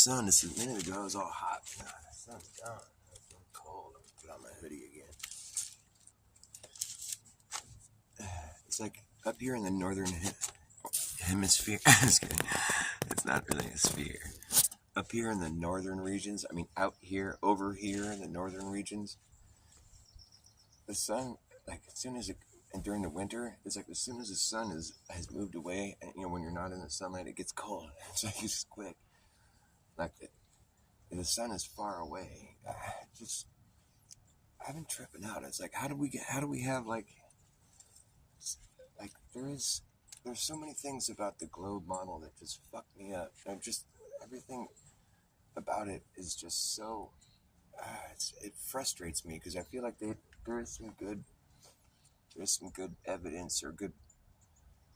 sun. Just a minute ago, it was all hot. God, the sun's gone. I'm cold. I'm gonna put on my hoodie again. It's like up here in the northern hemisphere. Just kidding. It's not really a sphere. Up here in the northern regions, I mean, out here, over here in the northern regions, the sun, like as soon as it, and during the winter, it's like as soon as the sun has moved away, and when you're not in the sunlight, it gets cold. It's like it's quick. Like the sun is far away. I've been tripping out. It's like, how do we have like there's so many things about the globe model that just fuck me up. And just everything about it is just so, it frustrates me because I feel like there is some good evidence or good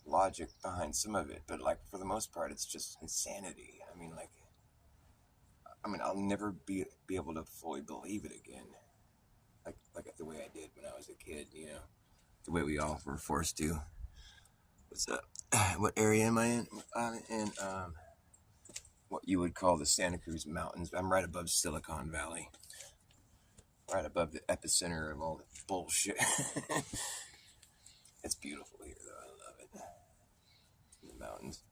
logic behind some of it, but like for the most part, it's just insanity. I mean, I'll never be able to fully believe it again, like the way I did when I was a kid. The way we all were forced to. What's up? What area am I in? I'm in what you would call the Santa Cruz Mountains. I'm right above Silicon Valley, right above the epicenter of all the bullshit. It's beautiful here, though. I love it. In the mountains,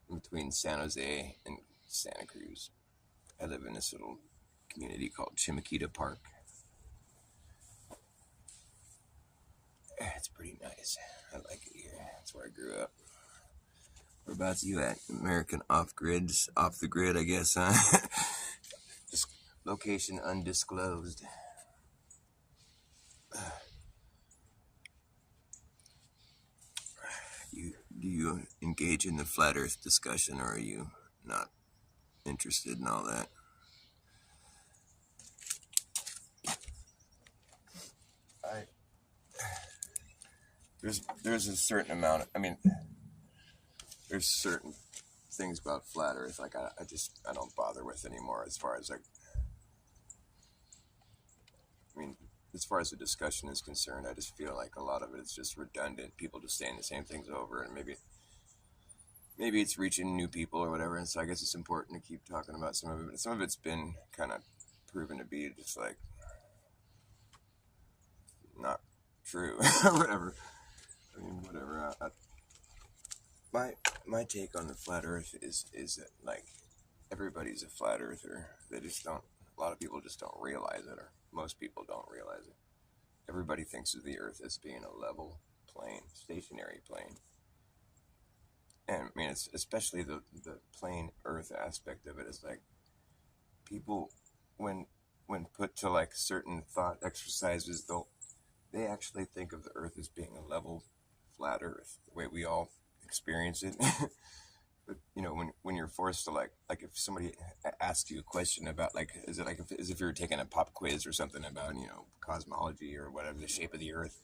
in between San Jose and Santa Cruz. I live in this little community called Chimaquita Park. It's pretty nice. I like it here. That's where I grew up. Whereabouts you at? American off the grid, I guess, huh? Just location undisclosed. Do you engage in the flat Earth discussion, or are you not interested in all that? There's a certain amount of, there's certain things about flat Earth like I don't bother with anymore, as far as as far as the discussion is concerned. I just feel like a lot of it is just redundant, people just saying the same things over, and maybe it's reaching new people or whatever, and so I guess it's important to keep talking about some of it, but some of it's been kind of proven to be just like not true or whatever. Whatever. My take on the flat Earth is that like everybody's a flat earther. They just don't. A lot of people just don't realize it, or most people don't realize it. Everybody thinks of the Earth as being a level plane, stationary plane, and it's especially the plain Earth aspect of it is like people when put to like certain thought exercises, they actually think of the Earth as being a level flat Earth, the way we all experience it. But when you're forced to like if somebody asks you a question about like, is it like as if you're taking a pop quiz or something about cosmology or whatever, the shape of the Earth,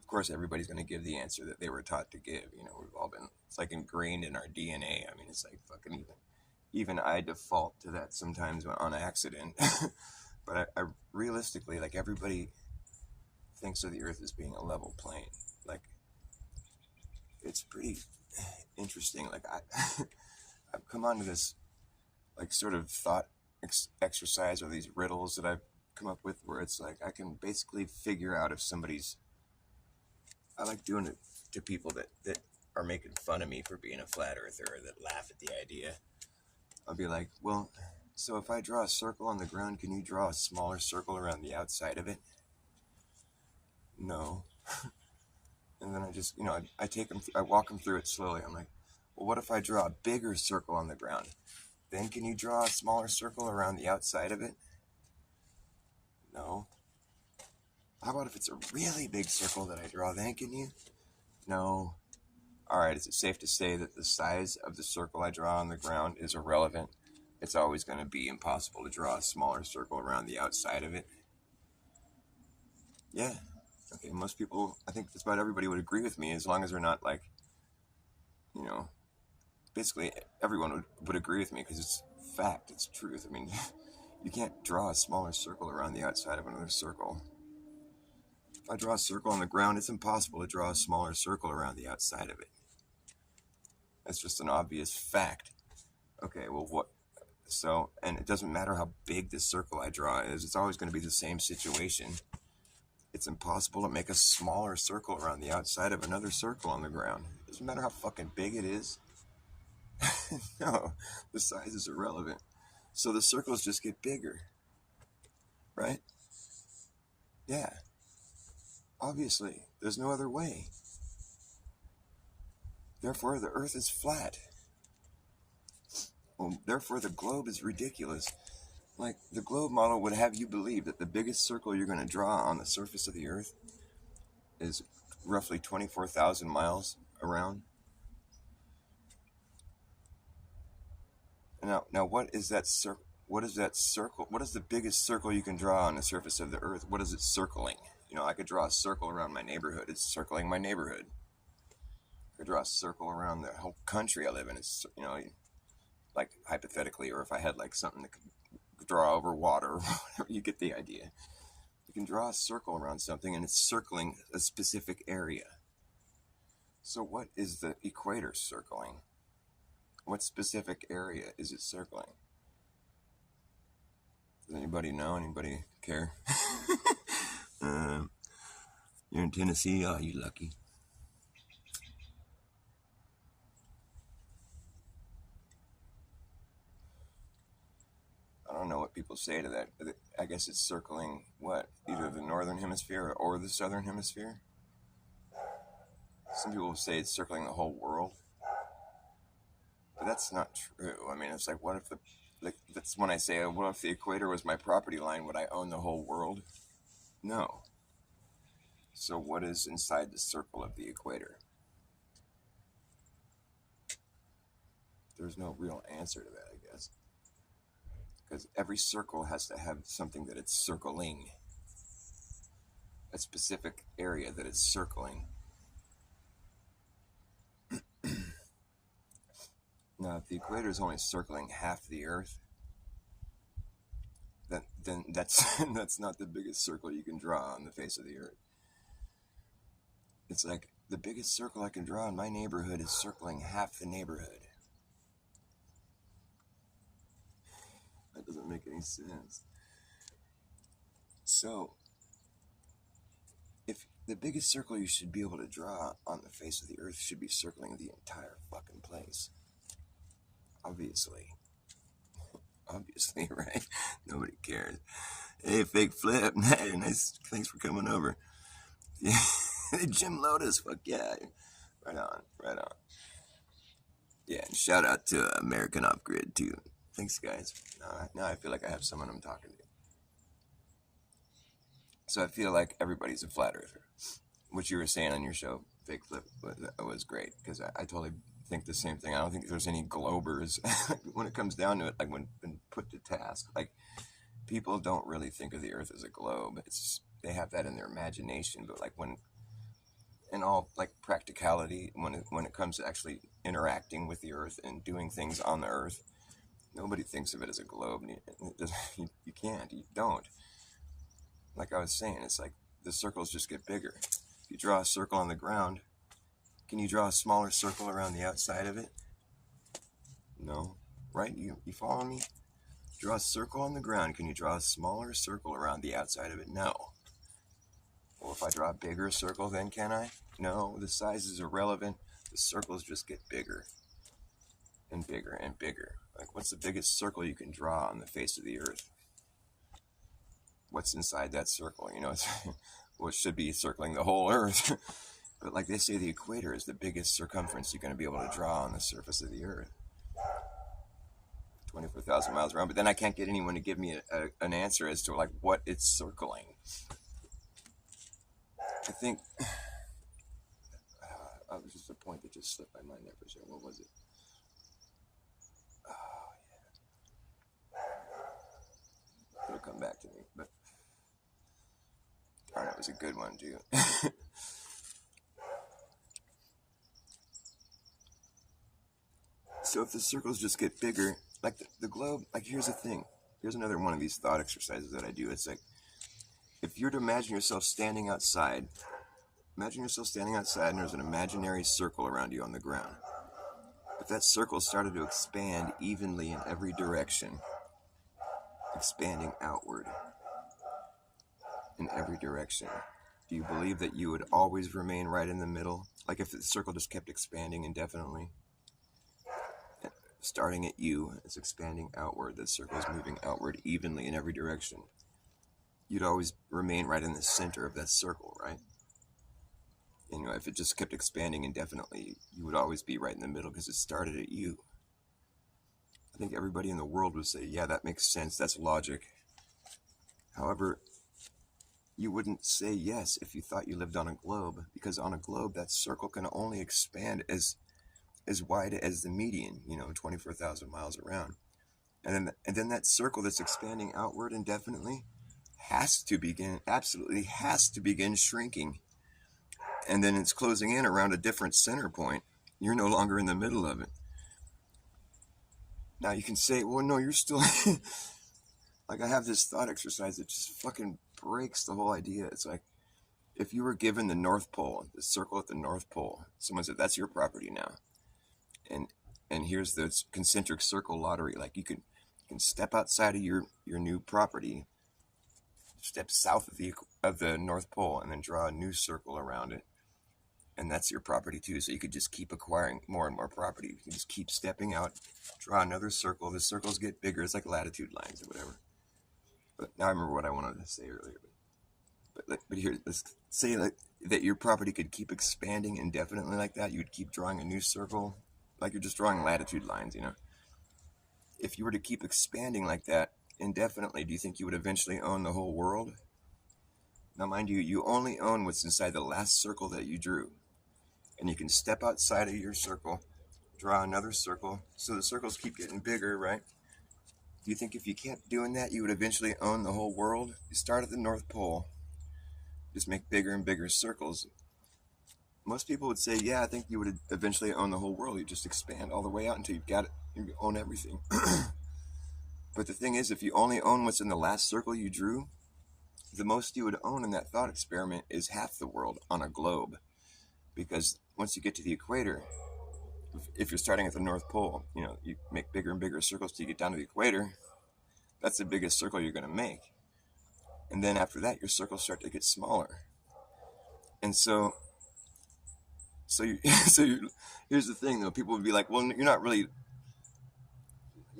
of course everybody's going to give the answer that they were taught to give. We've all been, it's like ingrained in our DNA. It's like fucking even I default to that sometimes on accident. But I realistically, like, everybody thinks of the Earth as being a level plane. Like, it's pretty interesting. Like, I've come onto this, like, sort of thought exercise, or these riddles that I've come up with, where it's like I can basically figure out if somebody's. I like doing it to people that are making fun of me for being a flat earther, or that laugh at the idea. I'll be like, well, so if I draw a circle on the ground, can you draw a smaller circle around the outside of it? No. And then I just, I take them, I walk them through it slowly. I'm like, well, what if I draw a bigger circle on the ground? Then can you draw a smaller circle around the outside of it? No. How about if it's a really big circle that I draw? Then can you? No. All right, is it safe to say that the size of the circle I draw on the ground is irrelevant? It's always going to be impossible to draw a smaller circle around the outside of it? Yeah. Okay, most people, I think just about everybody would agree with me, as long as they're not like, basically everyone would agree with me, because it's fact, it's truth. You can't draw a smaller circle around the outside of another circle. If I draw a circle on the ground, it's impossible to draw a smaller circle around the outside of it. That's just an obvious fact. Okay, well, So, and it doesn't matter how big the circle I draw is, it's always going to be the same situation. It's impossible to make a smaller circle around the outside of another circle on the ground. It doesn't matter how fucking big it is. No, the size is irrelevant. So the circles just get bigger, right? Yeah, obviously. There's no other way. Therefore, the Earth is flat. Well, therefore, the globe is ridiculous. Like, the globe model would have you believe that the biggest circle you're going to draw on the surface of the Earth is roughly 24,000 miles around. Now, what is that circle? What is that circle? What is the biggest circle you can draw on the surface of the Earth? What is it circling? You know, I could draw a circle around my neighborhood. It's circling my neighborhood. I could draw a circle around the whole country I live in. It's, you know, like hypothetically, or if I had like something that could draw over water or whatever, you get the idea. You can draw a circle around something and it's circling a specific area. So what is the equator circling? What specific area is it circling? Does anybody know? Anybody care? You're in Tennessee? Oh, you lucky. I don't know what people say to that, but I guess it's circling what? Either the northern hemisphere or the southern hemisphere? Some people say it's circling the whole world. But that's not true. I mean, it's like, what if that's when I say, what if the equator was my property line? Would I own the whole world? No. So what is inside the circle of the equator? There's no real answer to that, I guess. Because every circle has to have something that it's circling. A specific area that it's circling. Now, if the equator is only circling half the Earth, then that's not the biggest circle you can draw on the face of the Earth. It's like the biggest circle I can draw in my neighborhood is circling half the neighborhood. That doesn't make any sense. So, if the biggest circle you should be able to draw on the face of the Earth should be circling the entire fucking place. Obviously. Obviously, right? Nobody cares. Hey, Fake Flip. Hey, nice. Thanks for coming over. Yeah. Jim Lotus. Fuck yeah. Right on. Right on. Yeah, and shout out to American Off Grid, too. Thanks, guys. Now I feel like I have someone I'm talking to. So I feel like everybody's a flat earther. What you were saying on your show, Fake Flip, was great, because I totally think the same thing. I don't think there's any globers when it comes down to it, like when put to task. Like, people don't really think of the Earth as a globe. They have that in their imagination, but like when, in all like practicality, when it comes to actually interacting with the Earth and doing things on the Earth, nobody thinks of it as a globe. You can't. You don't. Like I was saying, it's like the circles just get bigger. If you draw a circle on the ground, can you draw a smaller circle around the outside of it? No. Right? You follow me? Draw a circle on the ground. Can you draw a smaller circle around the outside of it? No. Well, if I draw a bigger circle, then can I? No. The size is irrelevant. The circles just get bigger and bigger and bigger. Like, what's the biggest circle you can draw on the face of the Earth? What's inside that circle? You know, well, it should be circling the whole Earth. But like they say, the equator is the biggest circumference you're going to be able to draw on the surface of the Earth. 24,000 miles around. But then I can't get anyone to give me an answer as to like what it's circling. I think it was just a point that just slipped my mind there for a second. What was it? Oh, yeah. It'll come back to me. But darn, it was a good one, too. So if the circles just get bigger, like the globe, like here's the thing. Here's another one of these thought exercises that I do. It's like, if you're to imagine yourself standing outside, and there's an imaginary circle around you on the ground. if that circle started to expand evenly in every direction, expanding outward in every direction, do you believe that you would always remain right in the middle? Like if the circle just kept expanding indefinitely, starting at you, it's expanding outward, the circle is moving outward evenly in every direction. You'd always remain right in the center of that circle, right? And if it just kept expanding indefinitely, you would always be right in the middle because it started at you. I think everybody in the world would say, yeah, that makes sense, that's logic. However, you wouldn't say yes if you thought you lived on a globe, because on a globe, that circle can only expand as wide as the median, 24,000 miles around. And then that circle that's expanding outward indefinitely absolutely has to begin shrinking. And then it's closing in around a different center point. You're no longer in the middle of it. Now you can say, well, no, you're still... Like I have this thought exercise that just fucking breaks the whole idea. It's like, if you were given the North Pole, the circle at the North Pole, someone said, that's your property now. And here's the concentric circle lottery. Like you can step outside of your new property, step south of the North Pole, and then draw a new circle around it. And that's your property too. So you could just keep acquiring more and more property. You can just keep stepping out, draw another circle. The circles get bigger. It's like latitude lines or whatever. But now I remember what I wanted to say earlier. But here, let's say that your property could keep expanding indefinitely like that. You would keep drawing a new circle, like you're just drawing latitude lines, If you were to keep expanding like that indefinitely, do you think you would eventually own the whole world? Now, mind you, you only own what's inside the last circle that you drew. And you can step outside of your circle, draw another circle, so the circles keep getting bigger, right? Do you think if you kept doing that, you would eventually own the whole world? You start at the North Pole, just make bigger and bigger circles. Most people would say, yeah, I think you would eventually own the whole world. You just expand all the way out until you've got it, you own everything. But the thing is, if you only own what's in the last circle you drew, the most you would own in that thought experiment is half the world on a globe. Because once you get to the equator, if you're starting at the North Pole, you make bigger and bigger circles till you get down to the equator. That's the biggest circle you're going to make. And then after that, your circles start to get smaller. And so here's the thing, though. People would be like, well, you're not really,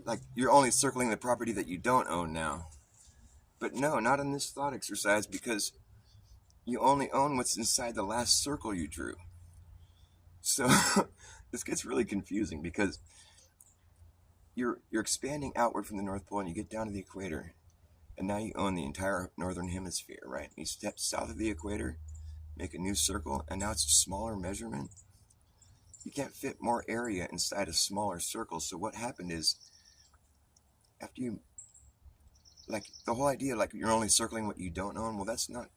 like, you're only circling the property that you don't own now. But no, not in this thought exercise, because you only own what's inside the last circle you drew. So this gets really confusing, because you're expanding outward from the North Pole and you get down to the equator, and now you own the entire northern hemisphere, right? And you step south of the equator, make a new circle, and now it's a smaller measurement. You can't fit more area inside a smaller circle. So what happened is, after you, like, the whole idea, like, you're only circling what you don't own, well, that's not,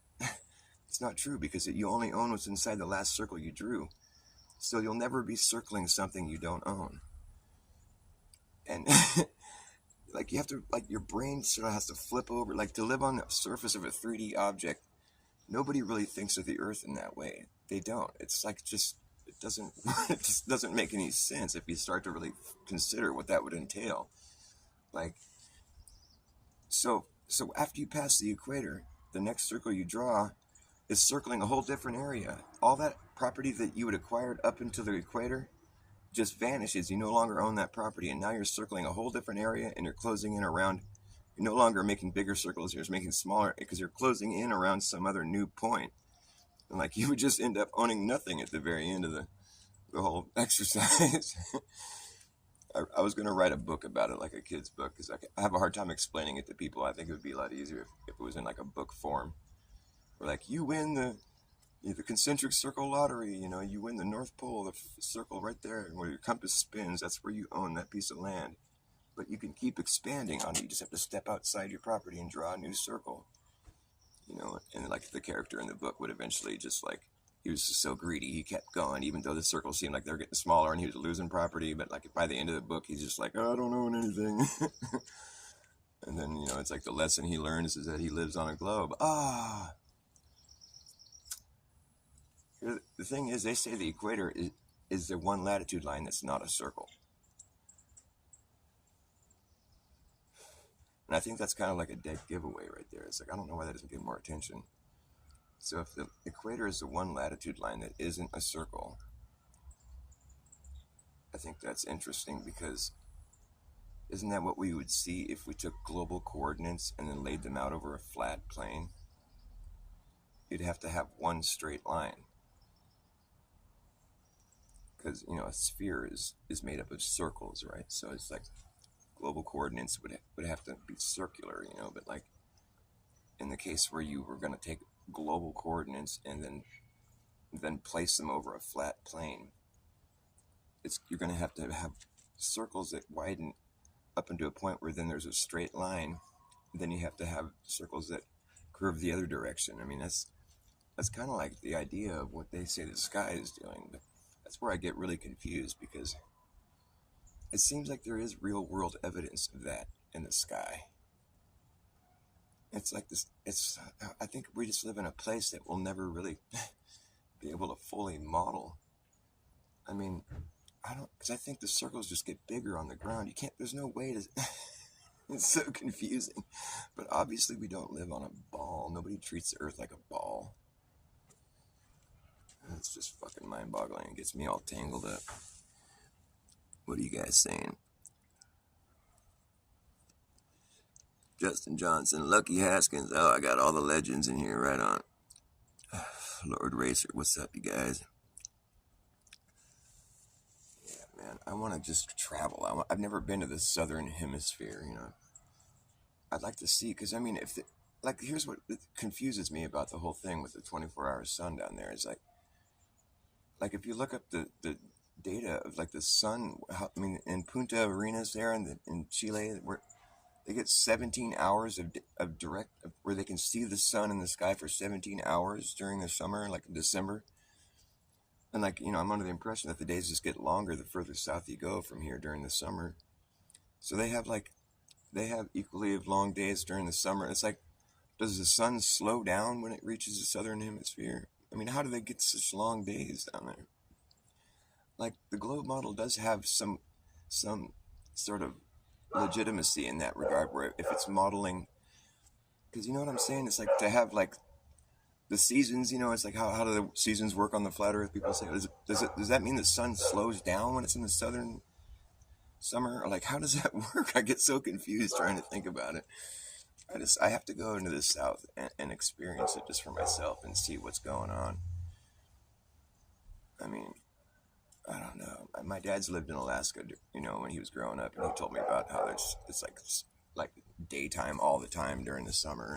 it's not true, because you only own what's inside the last circle you drew. So you'll never be circling something you don't own. And like, you have to, like, your brain sort of has to flip over, like, to live on the surface of a 3D object. Nobody really thinks of the earth in that way. They don't. It's like, it just doesn't make any sense if you start to really consider what that would entail. Like, so after you pass the equator, the next circle you draw is circling a whole different area. All that property that you had acquired up until the equator just vanishes. You no longer own that property, and now you're circling a whole different area, and you're closing in around. You're no longer making bigger circles, you're just making smaller, because you're closing in around some other new point. And like, you would just end up owning nothing at the very end of the whole exercise. I was going to write a book about it, like a kid's book, because I have a hard time explaining it to people. I think it would be a lot easier if it was in like a book form. Or like, you win the concentric circle lottery, you win the North Pole, the circle right there, where your compass spins, that's where you own that piece of land. But you can keep expanding on it. You just have to step outside your property and draw a new circle. And like the character in the book would eventually just, like, he was just so greedy, he kept going, even though the circles seemed like they're getting smaller and he was losing property. But like, by the end of the book, he's just like, oh, I don't own anything. And then, it's like the lesson he learns is that he lives on a globe. The thing is, they say the equator is there one latitude line that's not a circle? And I think that's kind of like a dead giveaway right there. It's like, I don't know why that doesn't get more attention. So if the equator is the one latitude line that isn't a circle, I think that's interesting, because isn't that what we would see if we took global coordinates and then laid them out over a flat plane? You'd have to have one straight line, because a sphere is made up of circles, right? So it's like global coordinates would have to be circular, but like in the case where you were going to take global coordinates and then place them over a flat plane, you're going to have circles that widen up into a point where then there's a straight line. Then you have to have circles that curve the other direction. I mean, that's kind of like the idea of what they say the sky is doing. But that's where I get really confused, because it seems like there is real world evidence of that in the sky. It's like this. I think we just live in a place that we'll never really be able to fully model. I mean, because I think the circles just get bigger on the ground. There's no way to. It's so confusing. But obviously we don't live on a ball. Nobody treats the earth like a ball. It's just fucking mind-boggling. It gets me all tangled up. What are you guys saying? Justin Johnson, Lucky Haskins. Oh, I got all the legends in here. Right on. Lord Racer, what's up, you guys? Yeah, man, I want to just travel. I've never been to the southern hemisphere, I'd like to see, because I mean, here's what confuses me about the whole thing with the 24-hour sun down there is like if you look up the data of like the sun, in Punta Arenas there in Chile, where they get 17 hours of direct, where they can see the sun in the sky for 17 hours during the summer, like in December. And like, I'm under the impression that the days just get longer the further south you go from here during the summer. So they have equally long days during the summer. It's like, does the sun slow down when it reaches the southern hemisphere? I mean, how do they get such long days down there? Like, the globe model does have some sort of legitimacy in that regard, where if it's modeling, because you know what I'm saying? It's like to have like the seasons, it's like how do the seasons work on the flat earth? People say, does that mean the sun slows down when it's in the southern summer? Or like, how does that work? I get so confused trying to think about it. I have to go into the south and experience it just for myself and see what's going on. I mean, I don't know. My dad's lived in Alaska, when he was growing up, and he told me about how it's like daytime all the time during the summer,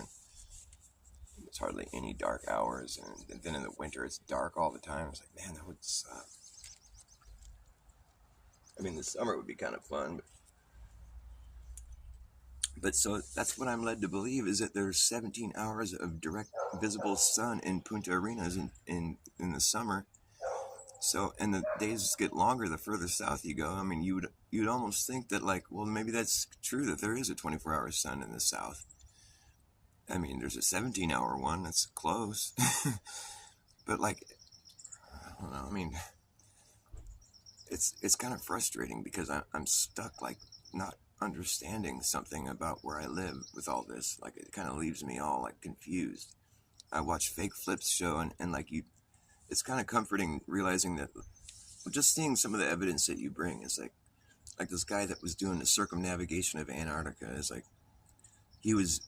and it's hardly any dark hours, and then in the winter it's dark all the time. It's like, man, that would suck. I mean, the summer would be kind of fun, but so that's what I'm led to believe, is that there's 17 hours of direct visible sun in Punta Arenas in the summer. So, and the days get longer the further south you go. I mean, you'd almost think that, like, well, maybe that's true, that there is a 24-hour sun in the south. I mean, there's a 17-hour one. That's close. But, like, I don't know. I mean, it's kind of frustrating, because I'm stuck, like, not understanding something about where I live with all this. Like, it kind of leaves me all, like, confused. I watch Fake Flip's show, and like, it's kind of comforting realizing that just seeing some of the evidence that you bring is like this guy that was doing the circumnavigation of Antarctica is like, he was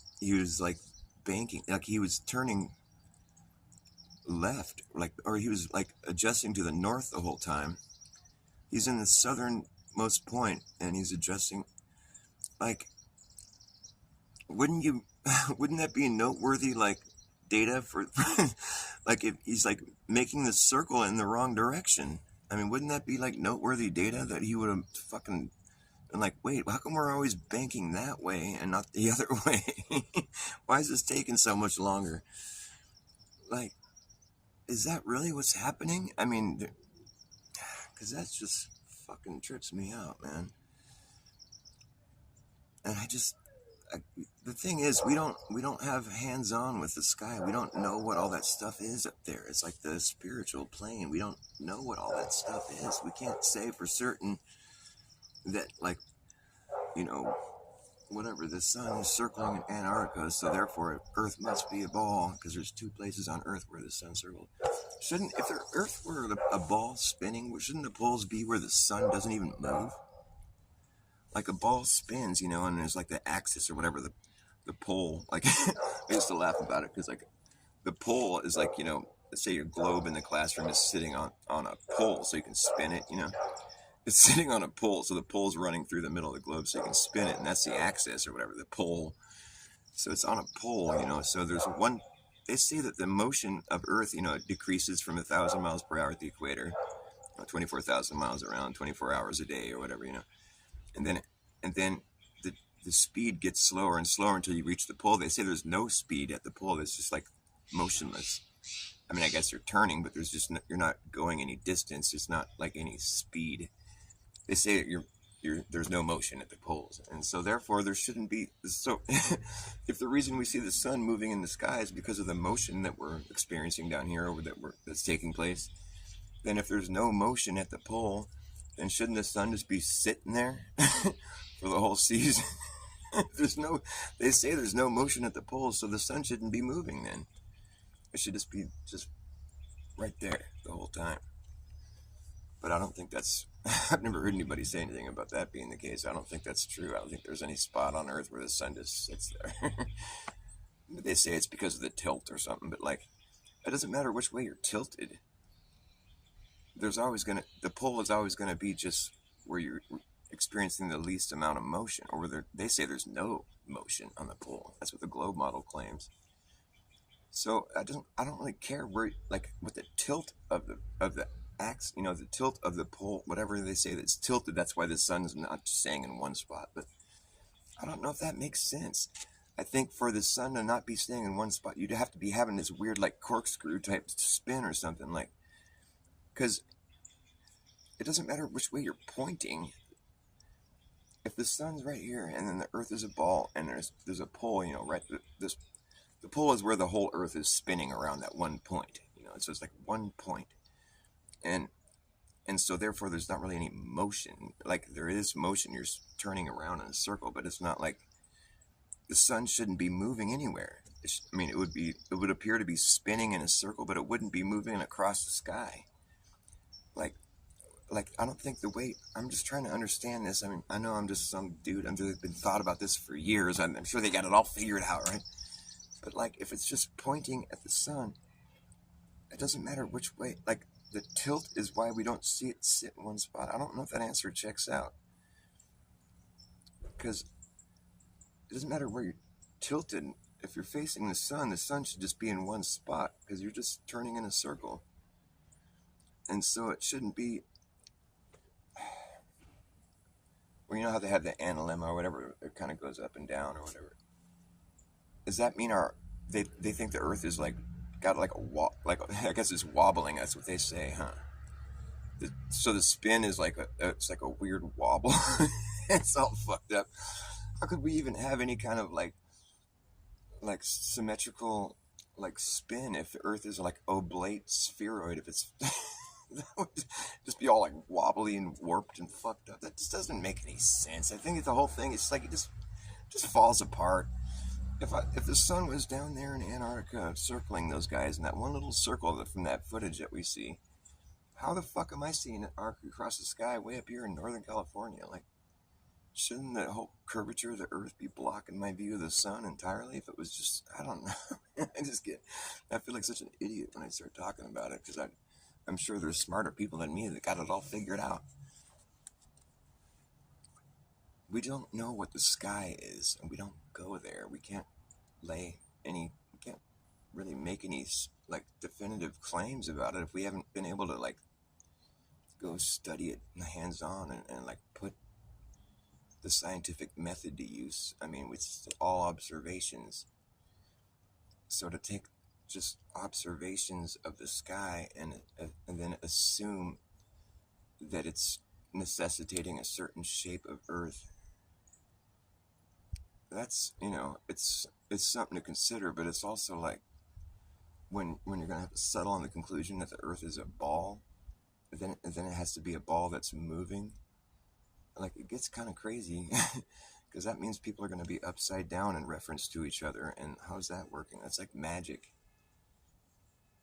like banking, like he was turning left, like, or he was like adjusting to the north the whole time. He's in the southernmost point and he's adjusting. Like, wouldn't that be noteworthy, like, data for like if he's like making the circle in the wrong direction? I mean, wouldn't that be like noteworthy data that he would have fucking been like, wait, how come we're always banking that way and not the other way? Why is this taking so much longer? Like, is that really what's happening? I mean, because that's just fucking trips me out, man. And the thing is, we don't have hands on with the sky. We don't know what all that stuff is up there. It's like the spiritual plane. We don't know what all that stuff is. We can't say for certain that, like, you know, whatever, the sun is circling in Antarctica, so therefore Earth must be a ball because there's two places on Earth where the sun circles. Shouldn't, if the Earth were a ball spinning, shouldn't the poles be where the sun doesn't even move? Like a ball spins, and there's like the axis or whatever, the pole. Like I used to laugh about it because like the pole is like, let's say your globe in the classroom is sitting on a pole so you can spin it. It's sitting on a pole, so the pole's running through the middle of the globe so you can spin it, and that's the axis or whatever, the pole. So it's on a pole, so there's one. They say that the motion of Earth, it decreases from 1,000 miles per hour at the equator, 24,000 miles around, 24 hours a day or whatever, and then the speed gets slower and slower until you reach the pole. They say there's no speed at the pole. It's just like motionless. I mean, I guess you're turning, but you're not going any distance. It's not like any speed. They say there's no motion at the poles, and so therefore there shouldn't be. So, if the reason we see the sun moving in the sky is because of the motion that we're experiencing down here, or that's taking place, then if there's no motion at the pole, then shouldn't the sun just be sitting there for the whole season? They say there's no motion at the poles, so the sun shouldn't be moving. Then it should just be right there the whole time. But I don't think that's, I've never heard anybody say anything about that being the case. I don't think that's true. I don't think there's any spot on Earth where the sun just sits there. They say it's because of the tilt or something, but like, it doesn't matter which way you're tilted. The pole is always going to be just where you're experiencing the least amount of motion, or they say there's no motion on the pole. That's what the globe model claims. So I don't really care where, like, what the tilt of the axe, the tilt of the pole, whatever they say that's tilted. That's why the sun is not staying in one spot. But I don't know if that makes sense. I think for the sun to not be staying in one spot, you'd have to be having this weird, like, corkscrew type spin or something, like, because it doesn't matter which way you're pointing. If the sun's right here and then the Earth is a ball and there's a pole, right, the pole is where the whole Earth is spinning around that one point. So it's like one point. And so therefore there's not really any motion. Like, there is motion, you're turning around in a circle, but it's not like the sun shouldn't be moving anywhere. It would appear to be spinning in a circle, but it wouldn't be moving across the sky. Like I don't think I'm just trying to understand this. I mean, I know I'm just some dude. I've been thought about this for years. I'm sure they got it all figured out, right? But like, if it's just pointing at the sun, it doesn't matter which way. Like, the tilt is why we don't see it sit in one spot. I don't know if that answer checks out. Because it doesn't matter where you're tilted. If you're facing the sun should just be in one spot because you're just turning in a circle. And so it shouldn't be. Well, you know how they have the analemma or whatever, it kind of goes up and down or whatever. Does that mean they think the Earth is like got like I guess it's wobbling? That's what they say, huh? So the spin is like it's like a weird wobble. It's all fucked up. How could we even have any kind of like symmetrical like spin if the Earth is like oblate spheroid? If it's that would just be all like wobbly and warped and fucked up. That just doesn't make any sense. I think the whole thing is like it just falls apart. If the sun was down there in Antarctica circling those guys in that one little circle from that footage that we see, how the fuck am I seeing an arc across the sky way up here in Northern California? Like, shouldn't the whole curvature of the Earth be blocking my view of the sun entirely? If it was just, I don't know. I feel like such an idiot when I start talking about it because I'm sure there's smarter people than me that got it all figured out. We don't know what the sky is, and we don't go there. We can't really make any like definitive claims about it if we haven't been able to like go study it hands-on and like put the scientific method to use. I mean, it's all observations. So to take just observations of the sky and then assume that it's necessitating a certain shape of Earth, that's, it's something to consider, but it's also like when you're gonna have to settle on the conclusion that the Earth is a ball, then it has to be a ball that's moving. Like it gets kind of crazy, because that means people are going to be upside down in reference to each other, and how's that working? That's like magic.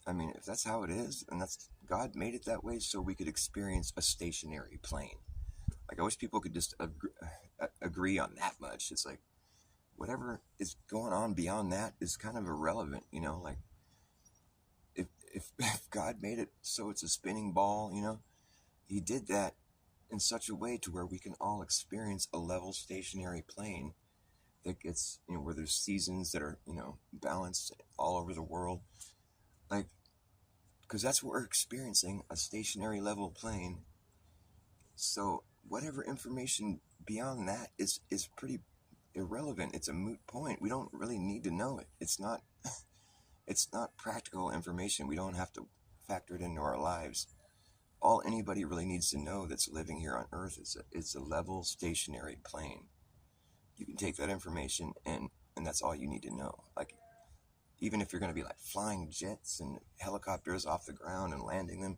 I mean, if that's how it is, and that's God made it that way so we could experience a stationary plane. Like I wish people could just agree on that much. It's like whatever is going on beyond that is kind of irrelevant, like if God made it so it's a spinning ball, he did that in such a way to where we can all experience a level stationary plane that gets, where there's seasons that are, balanced all over the world. Like, because that's what we're experiencing, a stationary level plane. So whatever information beyond that is pretty irrelevant. It's a moot point. We don't really need to know it. It's not practical information. We don't have to factor it into our lives. All anybody really needs to know that's living here on Earth is a level stationary plane. You can take that information and that's all you need to know. Like, even if you're going to be like flying jets and helicopters off the ground and landing them,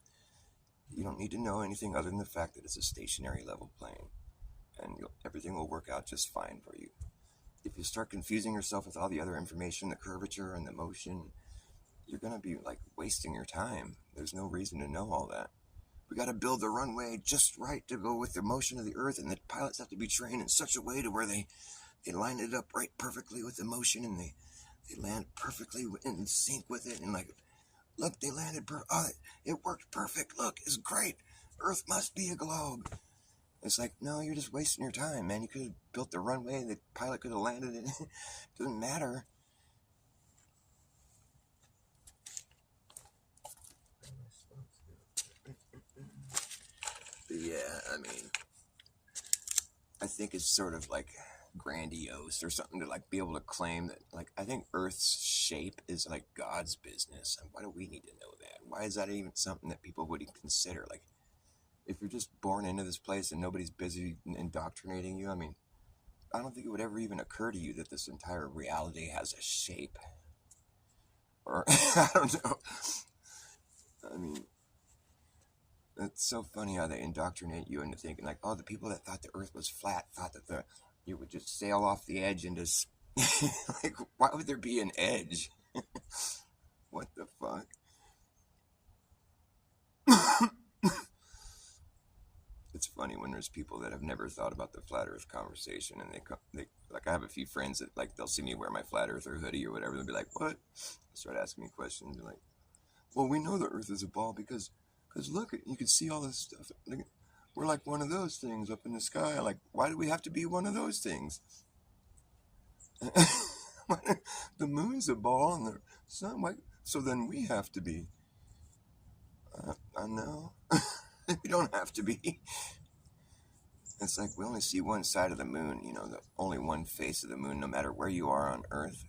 you don't need to know anything other than the fact that it's a stationary level plane, and everything will work out just fine for you. If you start confusing yourself with all the other information, the curvature and the motion, you're going to be like wasting your time. There's no reason to know all that. We got to build the runway just right to go with the motion of the Earth, and the pilots have to be trained in such a way to where they line it up right perfectly with the motion, and they land perfectly in sync with it. And like, look, they landed. It worked perfect. Look, it's great. Earth must be a globe. It's like, no, you're just wasting your time, man. You could have built the runway. The pilot could have landed it. It doesn't matter. But yeah, I mean, I think it's sort of like grandiose or something to like be able to claim that, like, I think Earth's shape is like God's business. And why do we need to know that? Why is that even something that people would even consider? Like, if you're just born into this place and nobody's busy indoctrinating you, I mean, I don't think it would ever even occur to you that this entire reality has a shape. Or, I don't know. I mean, it's so funny how they indoctrinate you into thinking like, oh, the people that thought the Earth was flat thought that you would just sail off the edge and just like, why would there be an edge? What the fuck? It's funny when there's people that have never thought about the flat Earth conversation, and they like, I have a few friends that like they'll see me wear my flat Earther hoodie or whatever, they'll be like, what? Start asking me questions and like, well, we know the Earth is a ball because look, you can see all this stuff. We're like one of those things up in the sky. Like, why do we have to be one of those things? The moon's a ball and the sun, so then we have to be. I know. We don't have to be. It's like we only see one side of the moon, the only one face of the moon, no matter where you are on Earth.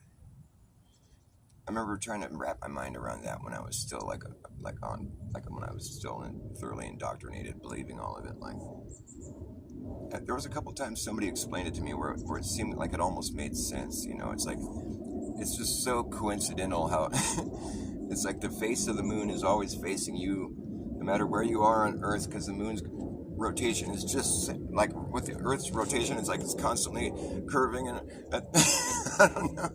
I remember trying to wrap my mind around that when I was still when I was still thoroughly indoctrinated, believing all of it. Like, there was a couple times somebody explained it to me where it seemed like it almost made sense. It's like, it's just so coincidental how it's like the face of the moon is always facing you, no matter where you are on Earth, because the moon's rotation is just like with the Earth's rotation. It's like it's constantly curving, and I don't know.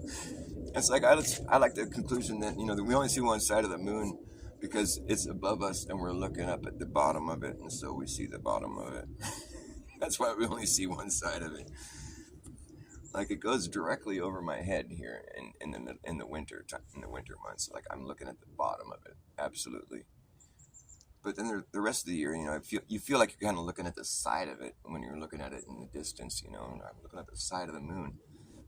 It's like I like the conclusion that that we only see one side of the moon because it's above us and we're looking up at the bottom of it, and so we see the bottom of it. That's why we only see one side of it. Like, it goes directly over my head here in the winter months. Like, I'm looking at the bottom of it, absolutely. But then the rest of the year, you feel like you're kind of looking at the side of it when you're looking at it in the distance. And I'm looking at the side of the moon.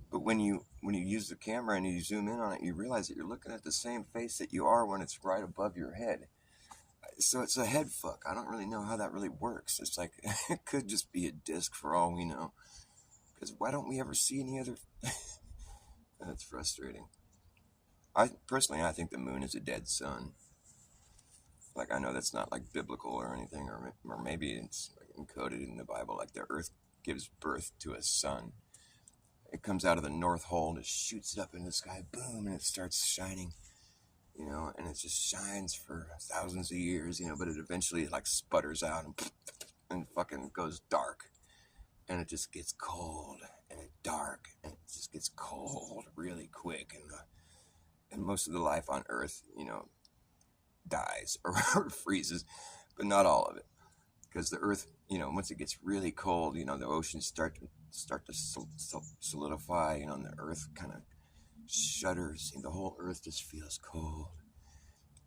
But when you use the camera and you zoom in on it, you realize that you're looking at the same face that you are when it's right above your head. So it's a head fuck. I don't really know how that really works. It's like, it could just be a disc for all we know. Because why don't we ever see any other? That's frustrating. I think the moon is a dead sun. Like, I know that's not like biblical or anything, or maybe it's like encoded in the Bible. Like, the Earth gives birth to a son. It comes out of the North Hole and it shoots it up in the sky, boom, and it starts shining, and it just shines for thousands of years, but it eventually like sputters out and fucking goes dark, and it just gets cold and it's dark and it just gets cold really quick, and most of the life on Earth, dies or freezes, but not all of it, because the Earth, once it gets really cold, the oceans start to solidify, and the Earth kind of shudders, and the whole Earth just feels cold,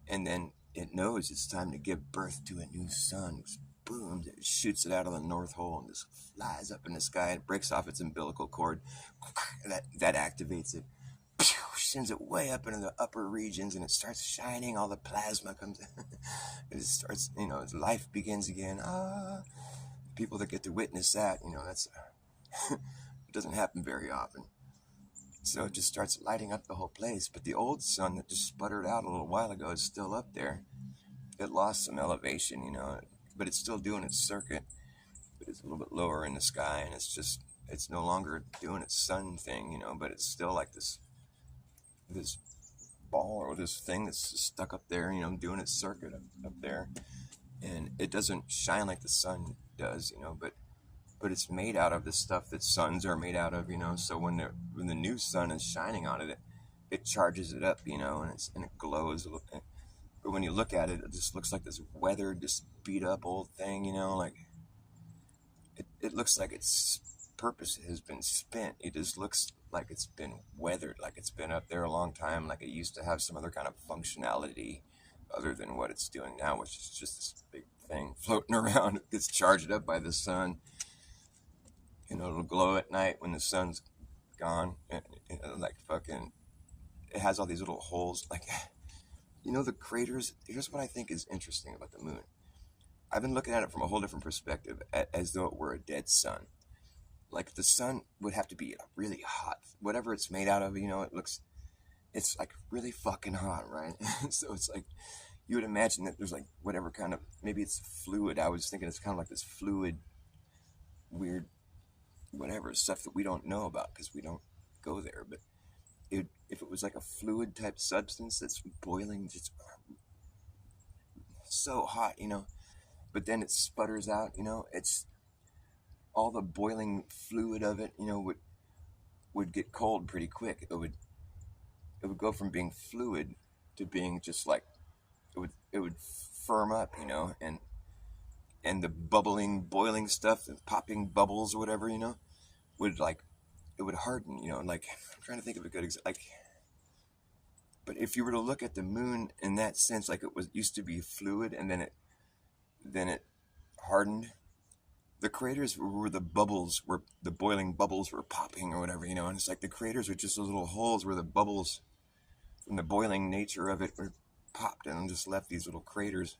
and then it knows it's time to give birth to a new sun. Boom! It shoots it out of the North Hole and just flies up in the sky and breaks off its umbilical cord. That activates it. Sends it way up into the upper regions, and it starts shining. All the plasma comes in. It starts, its life begins again. People that get to witness that, that's it doesn't happen very often. So it just starts lighting up the whole place. But the old sun that just sputtered out a little while ago is still up there. It lost some elevation, but it's still doing its circuit. But it's a little bit lower in the sky, and it's no longer doing its sun thing, but it's still like this ball or this thing that's stuck up there, doing its circuit up there, and it doesn't shine like the sun does, but it's made out of the stuff that suns are made out of, so when the new sun is shining on it, it charges it up, and it glows a little bit. But when you look at it, it just looks like this weathered, just beat up old thing, like it looks like its purpose has been spent. It just looks like it's been weathered, like it's been up there a long time, like it used to have some other kind of functionality other than what it's doing now, which is just this big thing floating around. It gets charged up by the sun. It'll glow at night when the sun's gone. Like fucking, it has all these little holes. Like, the craters. Here's what I think is interesting about the moon. I've been looking at it from a whole different perspective, as though it were a dead sun. Like the sun would have to be really hot. Whatever it's made out of, it's like really fucking hot, right? So it's like, you would imagine that there's like whatever kind of, maybe it's fluid. I was thinking it's kind of like this fluid, weird, whatever stuff that we don't know about because we don't go there. But if it was like a fluid type substance that's boiling, just so hot, but then it sputters out, it's all the boiling fluid of it, would get cold pretty quick. It would go from being fluid to being just like, it would firm up, and the bubbling, boiling stuff, the popping bubbles or whatever, would like, it would harden, like, I'm trying to think of a good example, like, but if you were to look at the moon in that sense, like it used to be fluid and then it hardened. The craters were where the boiling bubbles were popping or whatever, and it's like the craters are just those little holes where the bubbles from the boiling nature of it were popped and just left these little craters.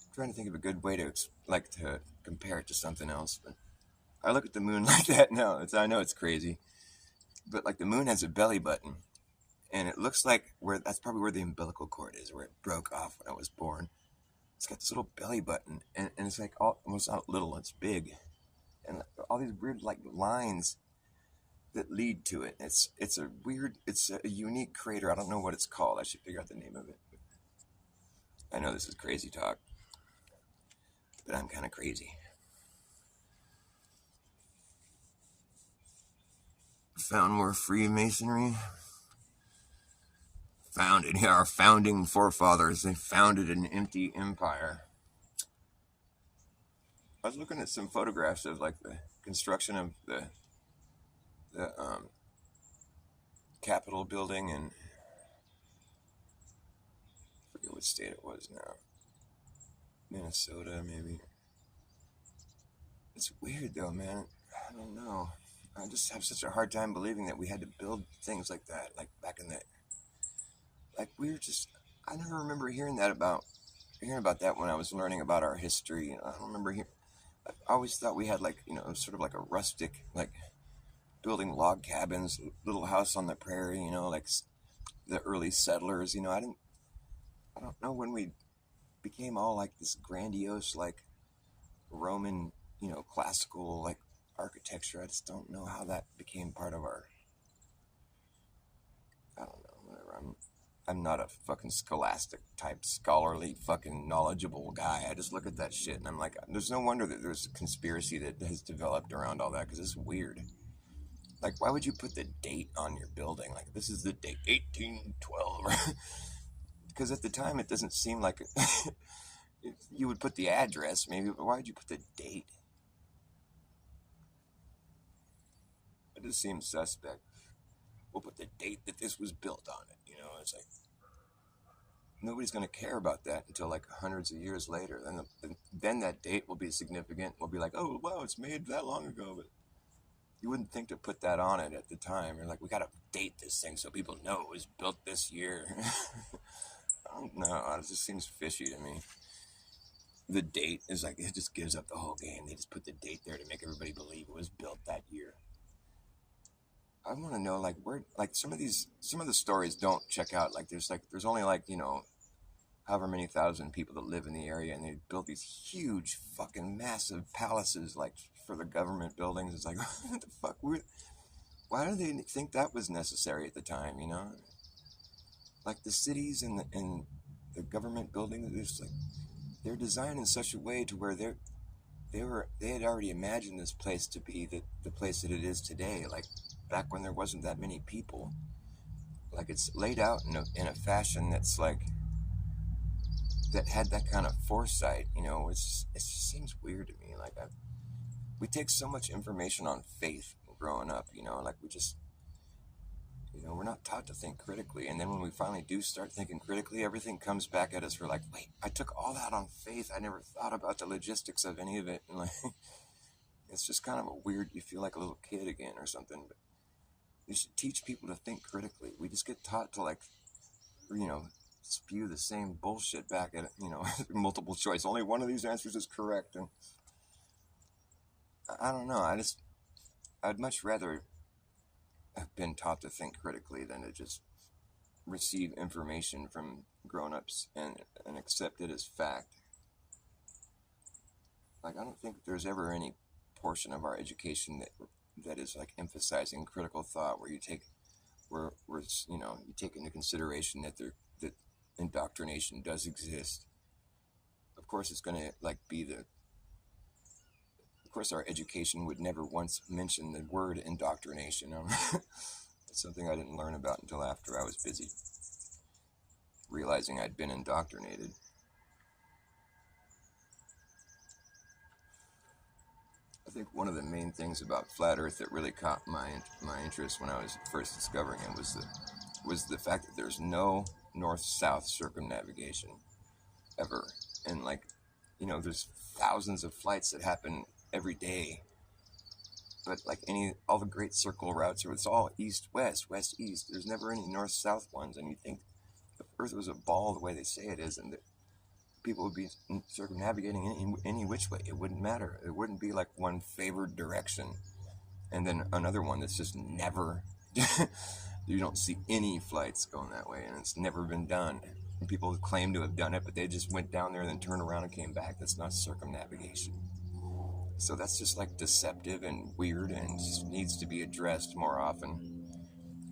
I'm trying to think of a good way to compare it to something else, but I look at the moon like that now. I know it's crazy, but like the moon has a belly button, and it looks like that's probably where the umbilical cord is, where it broke off when I was born. It's got this little belly button, and it's like almost not little, it's big, and all these weird like lines that lead to it. It's a unique crater. I don't know what it's called. I should figure out the name of it. I know this is crazy talk, but I'm kind of crazy. Found more Freemasonry. Our founding forefathers, they founded an empty empire. I was looking at some photographs of like the construction of the Capitol building, and I forget what state it was now. Minnesota, maybe. It's weird though, man. I don't know. I just have such a hard time believing that we had to build things like that, like back in the, like I never remember hearing about that when I was learning about our history. I don't remember I always thought we had like, sort of like a rustic, like building log cabins, little house on the prairie, like the early settlers, I don't know when we became all like this grandiose, like Roman, classical, like architecture. I just don't know how that became part of our. I don't know. Whatever. I'm not a fucking scholastic type, scholarly, fucking knowledgeable guy. I just look at that shit and I'm like, there's no wonder that there's a conspiracy that has developed around all that because it's weird. Like, why would you put the date on your building? Like, this is the date, 1812. Because at the time, it doesn't seem like you would put the address, maybe, but why would you put the date? It just seems suspect. We'll put the date that this was built on it. It's like nobody's going to care about that until like hundreds of years later. Then that date will be significant. We'll be like, oh, wow, it's made that long ago. But you wouldn't think to put that on it at the time. You're like, we got to date this thing so people know it was built this year. I don't know. It just seems fishy to me. The date is like, it just gives up the whole game. They just put the date there to make everybody believe it was built that year. I want to know, like, where, like, some of the stories don't check out. Like, there's only like, however many thousand people that live in the area, and they built these huge, fucking massive palaces, like, for the government buildings. It's like, what the fuck? Why do they think that was necessary at the time? Like the cities and the government buildings, they're designed in such a way to where they had already imagined this place to be the place that it is today. Like back when there wasn't that many people. Like it's laid out in a fashion that's like that had that kind of foresight. It just seems weird to me. Like we take so much information on faith growing up. Like we just. We're not taught to think critically. And then when we finally do start thinking critically, everything comes back at us. We're like, wait, I took all that on faith. I never thought about the logistics of any of it. And like, it's just kind of a weird, you feel like a little kid again or something. But you should teach people to think critically. We just get taught to spew the same bullshit back at, multiple choice. Only one of these answers is correct. And I don't know. I'd much rather have been taught to think critically than to just receive information from grown-ups and accept it as fact. Like I don't think there's ever any portion of our education that is like emphasizing critical thought where you take into consideration that indoctrination does exist. Of course it's going to of course, our education would never once mention the word indoctrination. It's something I didn't learn about until after I was busy realizing I'd been indoctrinated. I think one of the main things about flat Earth that really caught my interest when I was first discovering it was the fact that there's no north-south circumnavigation ever, and there's thousands of flights that happen every day, but all the great circle routes it's all east-west, west-east. There's never any north-south ones, and you think if Earth was a ball the way they say it is, and that people would be circumnavigating in any which way. It wouldn't matter. It wouldn't be like one favored direction and then another one that's just never you don't see any flights going that way, and it's never been done. And people claim to have done it, but they just went down there and then turned around and came back. That's not circumnavigation. So that's just deceptive and weird, and just needs to be addressed more often.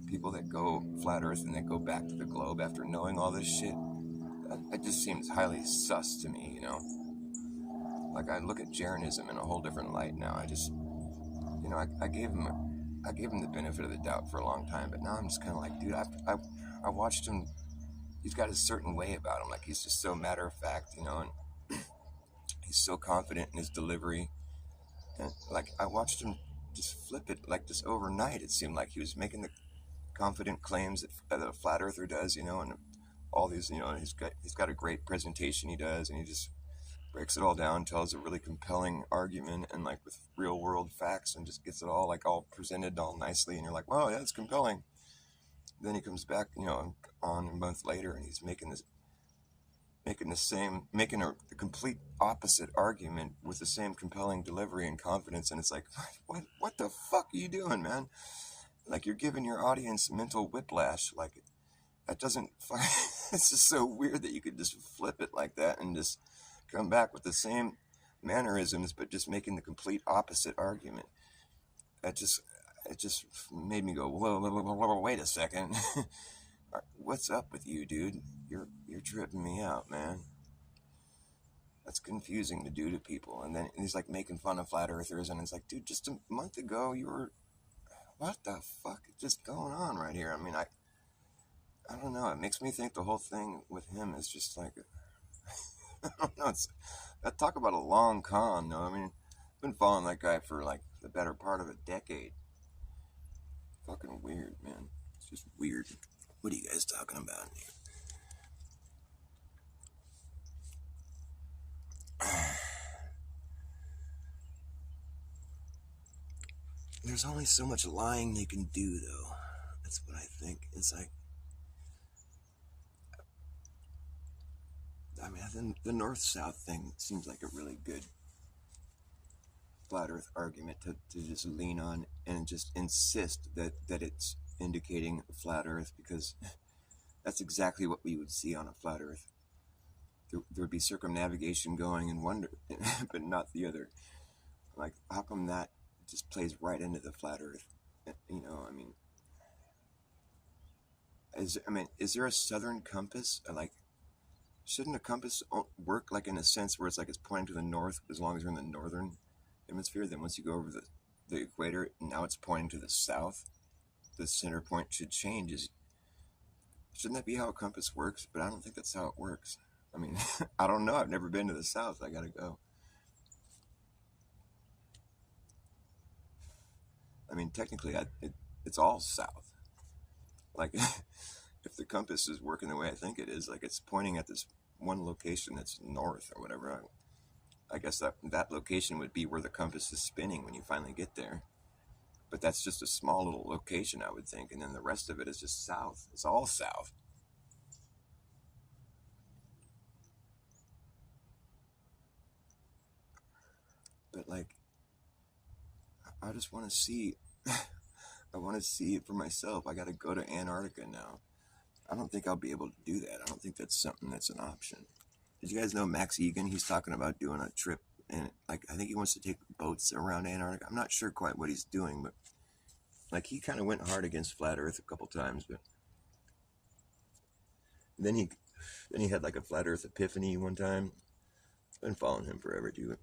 People that go flat Earth and then go back to the globe after knowing all this shit, it just seems highly sus to me, I look at Jeranism in a whole different light now. I just, I gave him the benefit of the doubt for a long time, but now I'm just kind of like, dude, I watched him. He's got a certain way about him. He's just so matter of fact, and he's so confident in his delivery. And I watched him just flip it just overnight. It seemed like he was making the confident claims that a flat earther does, and all these, he's got a great presentation he does, and he just breaks it all down, tells a really compelling argument, and with real world facts, and just gets it all all presented all nicely, and you're like, wow, yeah, it's compelling. Then he comes back, on a month later, and he's making the complete opposite argument with the same compelling delivery and confidence, and it's like, what the fuck are you doing, man? You're giving your audience mental whiplash. That doesn't. It's just so weird that you could just flip it like that and just come back with the same mannerisms, but just making the complete opposite argument. it just it just made me go, whoa, wait a second. What's up with you, dude? You're tripping me out, man. That's confusing to do to people. And then he's like making fun of flat earthers, and it's like, dude, just a month ago you were, what the fuck is just going on right here? I mean, I don't know. It makes me think the whole thing with him is just like, I don't know. It's talk about a long con. No, I mean, I've been following that guy for like the better part of a decade. Fucking weird, man. It's just weird. What are you guys talking about here? There's only so much lying they can do, though. That's what I think. It's like, I mean, the north-south thing seems like a really good flat earth argument to just lean on and just insist that it's indicating flat earth, because that's exactly what we would see on a flat earth. There would be circumnavigation going in one, but not the other. Like, how come that just plays right into the flat earth? You know, I mean, is there a southern compass? Like, shouldn't a compass work like in a sense where it's like it's pointing to the north as long as you're in the northern hemisphere? Then once you go over the equator, now it's pointing to the south. The center point should change. Shouldn't that be how a compass works? But I don't think that's how it works. I mean, I don't know. I've never been to the south. I gotta go. I mean, technically, it's all south. Like, if the compass is working the way I think it is, like it's pointing at this one location that's north or whatever, I guess that location would be where the compass is spinning when you finally get there. But that's just a small little location, I would think, and then the rest of it is just south. It's all south. But like, I just want to see. I want to see it for myself. I got to go to Antarctica now. I don't think I'll be able to do that. I don't think that's something that's an option. Did you guys know Max Egan? He's talking about doing a trip, and like I think he wants to take boats around Antarctica. I'm not sure quite what he's doing, but like he kind of went hard against flat Earth a couple times. But then he had like a flat Earth epiphany one time. I've been following him forever, too.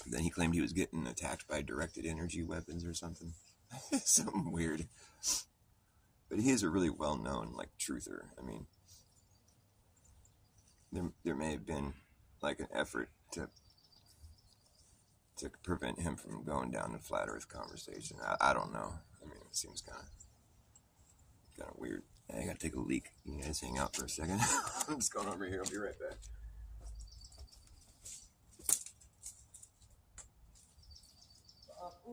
Then he claimed he was getting attacked by directed energy weapons or something. Something weird. But he is a really well-known, like, truther. I mean, there may have been, like, an effort to prevent him from going down the flat Earth conversation. I don't know. I mean, it seems kind of weird. Hey, I gotta take a leak. You guys hang out for a second. I'm just going over here. I'll be right back.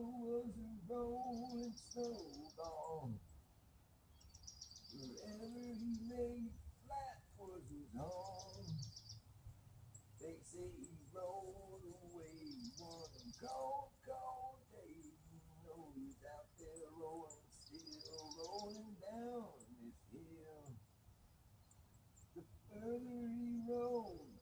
Wasn't rolling so long. Wherever he lay flat was his home. They say he rolled away one cold, cold day. You know he's out there rolling, still rolling down this hill. The further he rolled,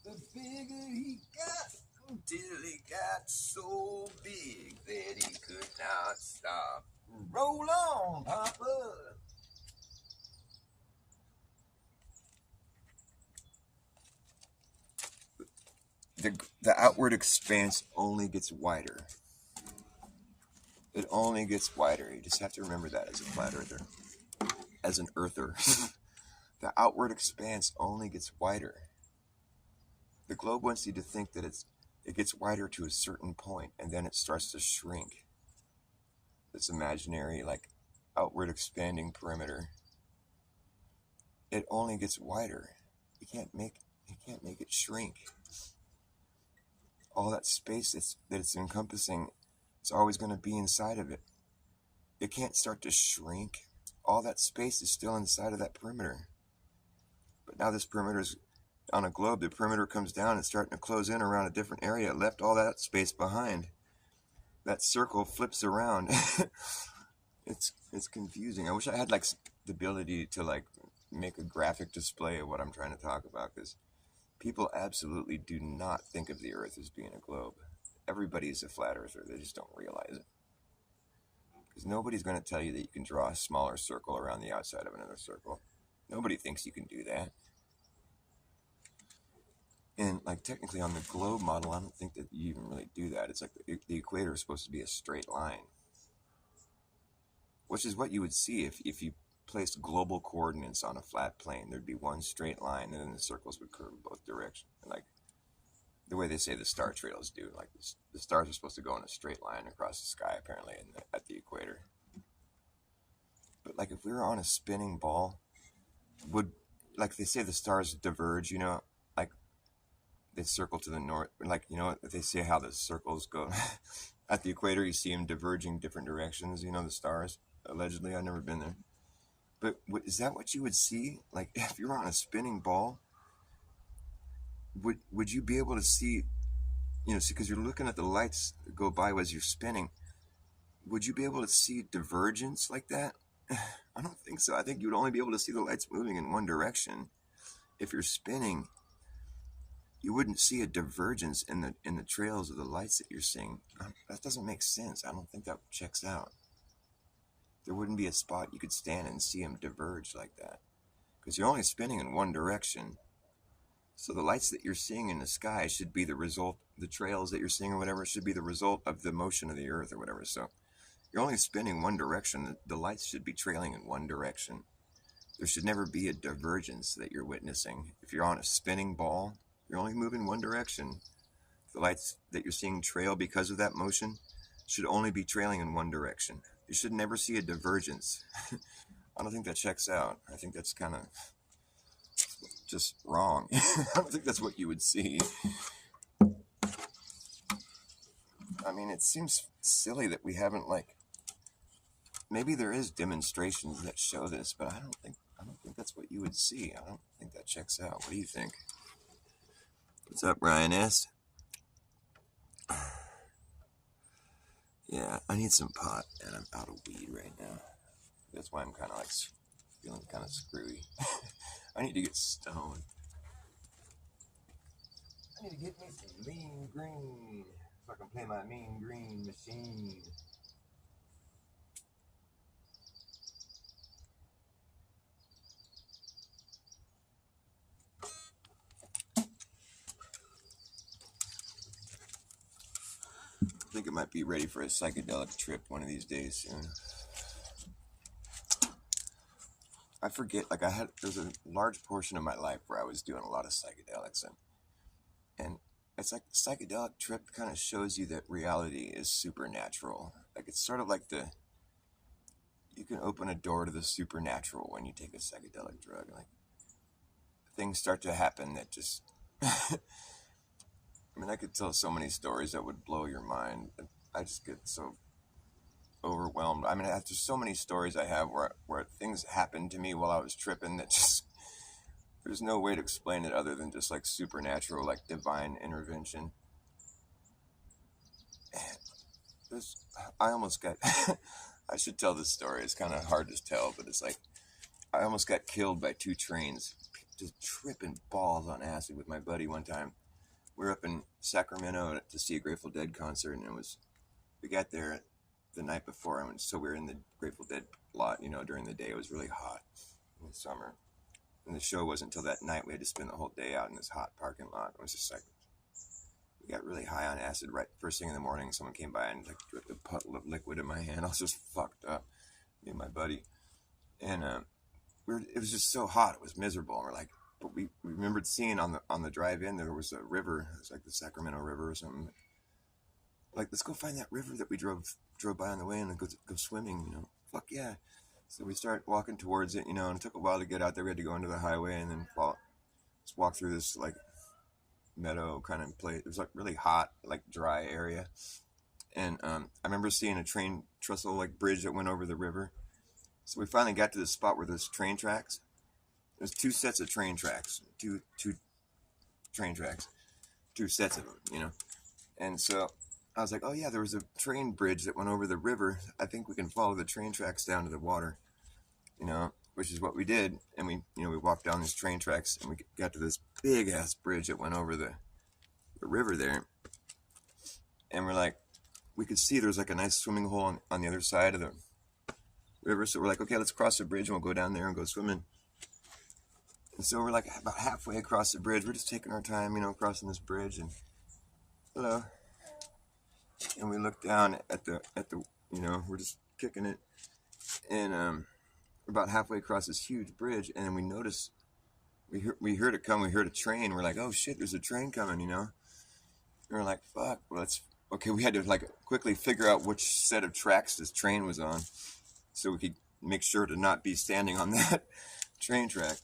the bigger he got. Until he got so big that he could not stop. Roll on, Papa. The outward expanse only gets wider. It only gets wider. You just have to remember that as a flat earther. As an earther. The outward expanse only gets wider. The globe wants you to think that it gets wider to a certain point, and then it starts to shrink. This imaginary, like, outward expanding perimeter. It only gets wider. You can't make it shrink. All that space that it's encompassing is always going to be inside of it. It can't start to shrink. All that space is still inside of that perimeter. But now this perimeter is on a globe. The perimeter comes down and starting to close in around a different area. It left all that space behind. That circle flips around. It's confusing. I wish I had like the ability to like make a graphic display of what I'm trying to talk about, because people absolutely do not think of the Earth as being a globe. Everybody is a flat earther. They just don't realize it. Because nobody's going to tell you that you can draw a smaller circle around the outside of another circle. Nobody thinks you can do that. And like technically on the globe model, I don't think that you even really do that. It's like the equator is supposed to be a straight line, which is what you would see if you placed global coordinates on a flat plane. There'd be one straight line, and then the circles would curve in both directions. And like the way they say the star trails do, like the stars are supposed to go in a straight line across the sky, apparently, at the equator. But like if we were on a spinning ball, would, like they say the stars diverge, you know, like they circle to the north, like, you know, they say how the circles go at the equator, you see them diverging different directions, you know, the stars, allegedly. I've never been there. But is that what you would see? Like if you were on a spinning ball, would you be able to see, you know, see, because you're looking at the lights that go by as you're spinning, would you be able to see divergence like that? I don't think so. I think you would only be able to see the lights moving in one direction. If you're spinning, you wouldn't see a divergence in the trails of the lights that you're seeing. That doesn't make sense. I don't think that checks out. There wouldn't be a spot you could stand and see them diverge like that, because you're only spinning in one direction. So the lights that you're seeing in the sky should be the result, the trails that you're seeing or whatever should be the result of the motion of the earth or whatever. So you're only spinning one direction. The lights should be trailing in one direction. There should never be a divergence that you're witnessing. If you're on a spinning ball, you're only moving one direction. The lights that you're seeing trail because of that motion should only be trailing in one direction. You should never see a divergence. I don't think that checks out. I think that's kind of just wrong. I don't think that's what you would see. I mean, it seems silly that we haven't, like, maybe there is demonstrations that show this, but I don't think that's what you would see. I don't think that checks out. What do you think? What's up, Ryan S? Yeah, I need some pot, and I'm out of weed right now. That's why I'm kind of like feeling kind of screwy. I need to get stoned. I need to get me some mean green so I can play my mean green machine. I think I might be ready for a psychedelic trip one of these days soon. I forget, like there's a large portion of my life where I was doing a lot of psychedelics, and it's like the psychedelic trip kind of shows you that reality is supernatural. Like it's sort of like you can open a door to the supernatural when you take a psychedelic drug. Like things start to happen that just, I mean, I could tell so many stories that would blow your mind. I just get so overwhelmed. I mean, there's so many stories I have where things happened to me while I was tripping that just, there's no way to explain it other than just like supernatural, like divine intervention. I almost got, I should tell this story. It's kind of hard to tell, but it's like, I almost got killed by 2 trains, just tripping balls on acid with my buddy one time. We were up in Sacramento to see a Grateful Dead concert, and we got there the night before, so we were in the Grateful Dead lot, you know, during the day. It was really hot in the summer, and the show wasn't until that night. We had to spend the whole day out in this hot parking lot. It was just like, we got really high on acid right first thing in the morning. Someone came by and like dripped a puddle of liquid in my hand. I was just fucked up, me and my buddy, and it was just so hot. It was miserable, and we're like, but we remembered seeing on the drive in there was a river. It's like the Sacramento River or something. Like, let's go find that river that we drove by on the way and then go swimming, you know. Fuck yeah. So we start walking towards it, you know, and it took a while to get out there. We had to go into the highway and then just walk through this like meadow kind of place. It was like really hot, like dry area. And I remember seeing a train trestle like bridge that went over the river. So we finally got to the spot where there's train tracks. There's 2 sets of train tracks, two train tracks, 2 sets of them, you know. And so I was like, oh yeah, there was a train bridge that went over the river. I think we can follow the train tracks down to the water, you know, which is what we did. And we walked down these train tracks and we got to this big ass bridge that went over the river there. And we're like, we could see there was like a nice swimming hole on the other side of the river. So we're like, okay, let's cross the bridge and we'll go down there and go swimming. And so we're like about halfway across the bridge. We're just taking our time, crossing this bridge. And hello. And we look down at the, we're just kicking it. And we're about halfway across this huge bridge. And then we notice, we heard it come. We heard a train. We're like, oh shit, there's a train coming, And we're like, fuck, well, okay, we had to like quickly figure out which set of tracks this train was on so we could make sure to not be standing on that train track.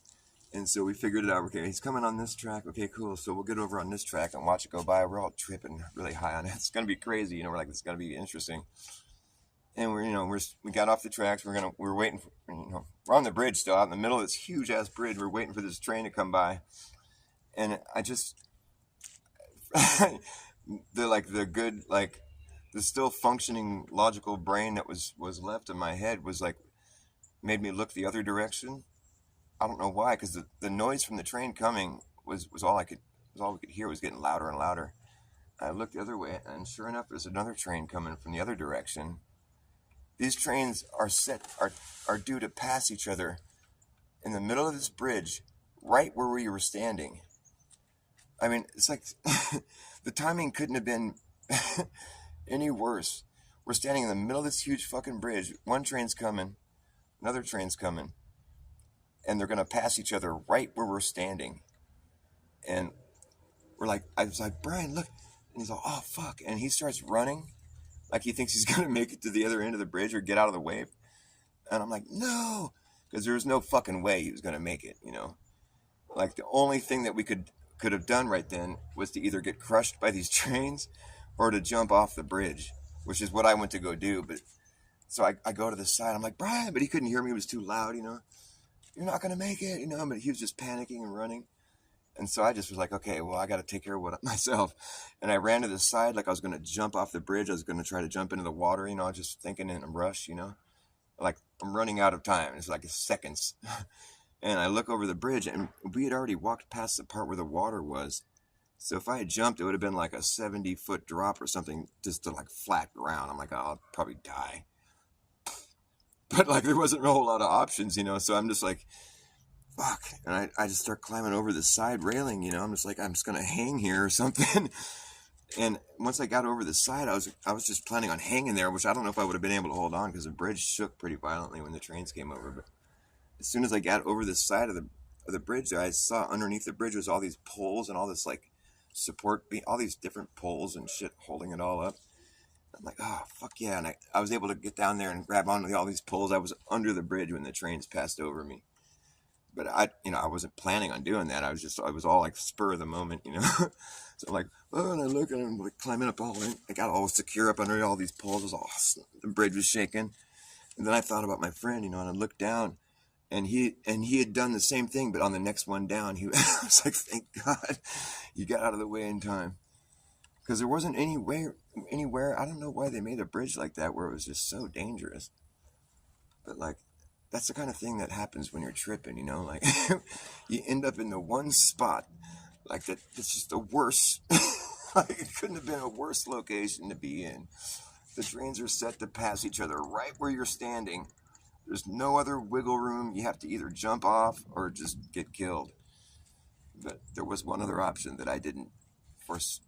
And so we figured it out. Okay, he's coming on this track. Okay, cool. So we'll get over on this track and watch it go by. We're all tripping really high on it. It's going to be crazy. We're like, it's going to be interesting. And we got off the tracks. We're waiting for, we're on the bridge still out in the middle of this huge ass bridge. We're waiting for this train to come by. And I just, the still functioning logical brain that was left in my head was like, made me look the other direction. I don't know why, because the noise from the train coming was all we could hear. Was getting louder and louder. I looked the other way, and sure enough, there's another train coming from the other direction. These trains are due to pass each other in the middle of this bridge, right where we were standing. I mean, it's like the timing couldn't have been any worse. We're standing in the middle of this huge fucking bridge. One train's coming, another train's coming. And they're going to pass each other right where we're standing. And I was like, Brian, look. And he's like, oh, fuck. And he starts running like he thinks he's going to make it to the other end of the bridge or get out of the way. And I'm like, no, because there was no fucking way he was going to make it, Like the only thing that we could have done right then was to either get crushed by these trains or to jump off the bridge, which is what I went to go do. But so I go to the side. I'm like, Brian, but he couldn't hear me. It was too loud, You're not going to make it, but he was just panicking and running. And so I just was like, okay, well, I got to take care of it myself. And I ran to the side like I was going to jump off the bridge. I was going to try to jump into the water, just thinking in a rush, like I'm running out of time. It's like seconds. And I look over the bridge and we had already walked past the part where the water was. So if I had jumped, it would have been like a 70-foot drop or something just to like flat ground. I'm like, oh, I'll probably die. But like there wasn't a whole lot of options, so I'm just like, fuck. And I just start climbing over the side railing, I'm just like, I'm just going to hang here or something. And once I got over the side, I was just planning on hanging there, which I don't know if I would have been able to hold on because the bridge shook pretty violently when the trains came over. But as soon as I got over the side of the bridge there, I saw underneath the bridge was all these poles and all this like support, all these different poles and shit holding it all up. I'm like, oh, fuck yeah. And I was able to get down there and grab onto all these poles. I was under the bridge when the trains passed over me. But I wasn't planning on doing that. I was all like spur of the moment, So I'm like, oh, and I look and I'm like climbing up I got all secure up under all these poles. The bridge was shaking. And then I thought about my friend, and I looked down and he had done the same thing, but on the next one down, I was like, thank God you got out of the way in time. Because there wasn't anywhere, I don't know why they made a bridge like that where it was just so dangerous. But like, that's the kind of thing that happens when you're tripping, like you end up in the one spot, like that. It's just the worst. Like it couldn't have been a worse location to be in. The trains are set to pass each other right where you're standing. There's no other wiggle room. You have to either jump off or just get killed. But there was one other option that I didn't foresee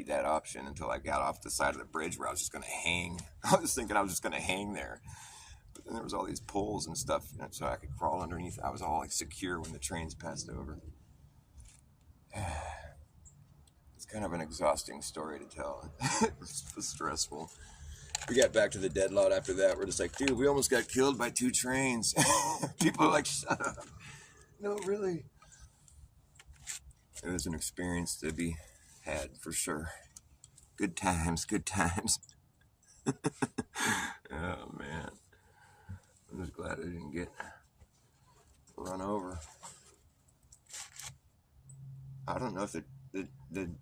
that option until I got off the side of the bridge where I was just going to hang. I was thinking I was just going to hang there. But then there was all these poles and stuff, so I could crawl underneath. I was all like secure when the trains passed over. It's kind of an exhausting story to tell. It's stressful. We got back to the dead lot after that. We're just like, dude, we almost got killed by 2 trains. People are like, shut up. No, really. It was an experience to be had for sure. Good times. Oh, man. I'm just glad I didn't get run over. I don't know if the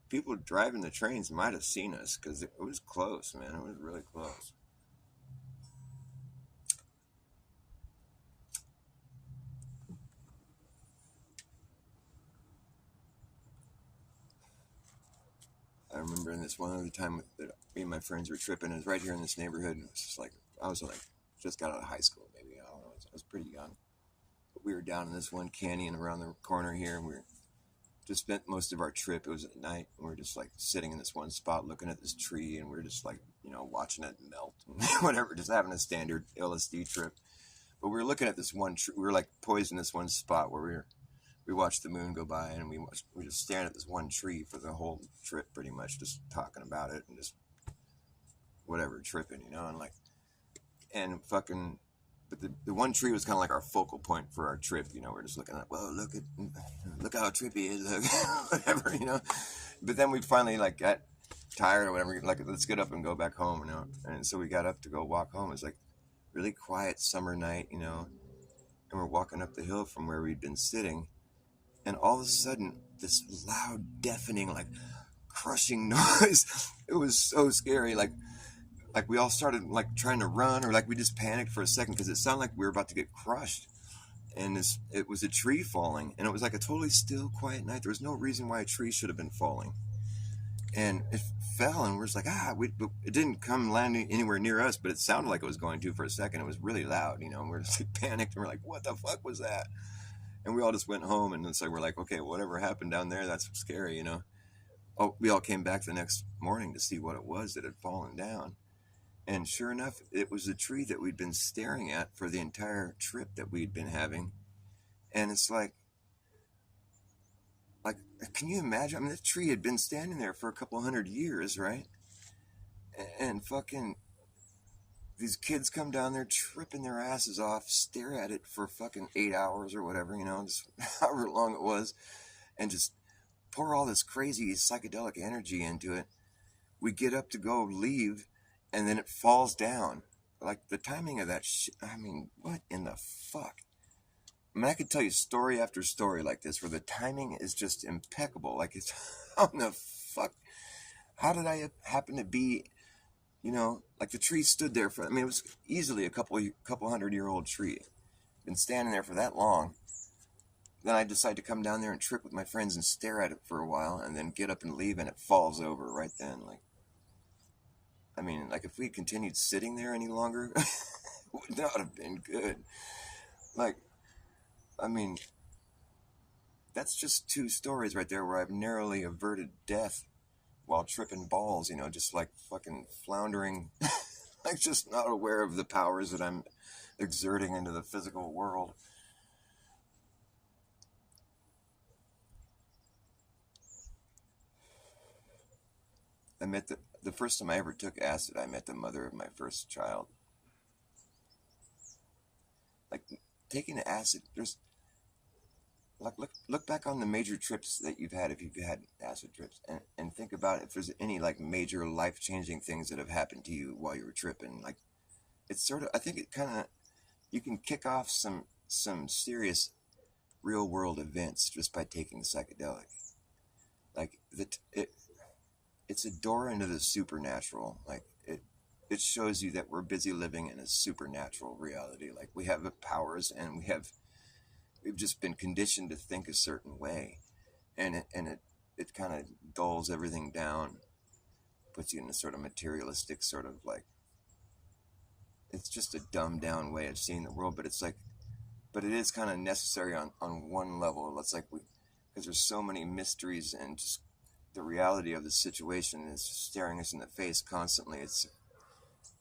people driving the trains might have seen us because it was close, man. It was really close. I remember in this one other time that me and my friends were tripping. It was right here in this neighborhood. It was just like, I was like, just got out of high school, maybe. I don't know. I was pretty young. But we were down in this one canyon around the corner here, and we just spent most of our trip. It was at night, and we were just like sitting in this one spot looking at this tree, and we were just like, watching it melt and whatever, just having a standard LSD trip. But we were looking at this one tree. We were like poised in this one spot where we watched the moon go by, and we were just staring at this one tree for the whole trip, pretty much, just talking about it and just whatever, tripping, and fucking. But the one tree was kind of like our focal point for our trip, We're just looking at, well, look how trippy it is, look, whatever, But then we finally got tired or whatever, let's get up and go back home, And so we got up to go walk home. It was like really quiet summer night, and we're walking up the hill from where we'd been sitting, and all of a sudden this loud, deafening, crushing noise. It was so scary, like we all started trying to run, or we just panicked for a second because it sounded like we were about to get crushed. And it was a tree falling, and it was like a totally still, quiet night. There was no reason why a tree should have been falling, and it fell, and we're just like, it didn't come landing anywhere near us, but it sounded like it was going to for a second. It was really loud, and we're just panicked, and we're like, what the fuck was that? And we all just went home, and it's like, we're like, okay, whatever happened down there, that's scary, Oh, we all came back the next morning to see what it was that had fallen down. And sure enough, it was a tree that we'd been staring at for the entire trip that we'd been having. And it's like, can you imagine? I mean, this tree had been standing there for a couple 100 years, right? And fucking these kids come down there tripping their asses off, stare at it for fucking 8 hours or whatever, just however long it was, and just pour all this crazy psychedelic energy into it. We get up to go leave, and then it falls down. The timing of that shit, I mean, what in the fuck? I mean, I could tell you story after story like this where the timing is just impeccable. It's, how in the fuck? How did I happen to be, the tree stood there for, it was easily a couple 100-year-old tree. Been standing there for that long. Then I decide to come down there and trip with my friends and stare at it for a while, and then get up and leave, and it falls over right then. If we continued sitting there any longer, it would not have been good. That's just 2 stories right there where I've narrowly averted death while tripping balls, just fucking floundering, just not aware of the powers that I'm exerting into the physical world. I met the first time I ever took acid, I met the mother of my first child. Taking acid, there's look back on the major trips that you've had, if you've had acid trips, and think about if there's any major life-changing things that have happened to you while you were tripping. It's sort of, I think it kind of, you can kick off some serious real world events just by taking psychedelic. It's a door into the supernatural. It shows you that we're busy living in a supernatural reality. We have powers, and we've just been conditioned to think a certain way, and it kind of dulls everything down, puts you in a sort of materialistic sort of it's just a dumbed down way of seeing the world. But it is kind of necessary on one level. It's because there's so many mysteries, and just the reality of the situation is staring us in the face constantly.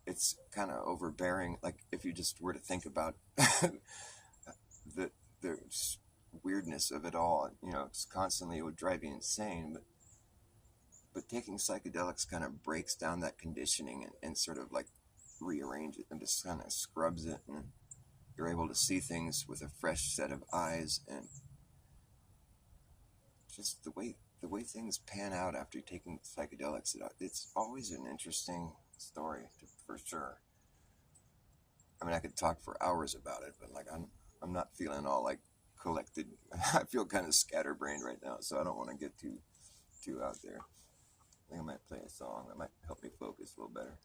It's kind of overbearing. If you just were to think about the weirdness of it all, it's constantly, it would drive you insane. But taking psychedelics kind of breaks down that conditioning and sort of rearrange it and just kind of scrubs it, and you're able to see things with a fresh set of eyes, and just the way things pan out after taking psychedelics, it's always an interesting story, for sure. I could talk for hours about it, but I'm not feeling all collected. I feel kind of scatterbrained right now, so I don't want to get too out there. I think I might play a song that might help me focus a little better.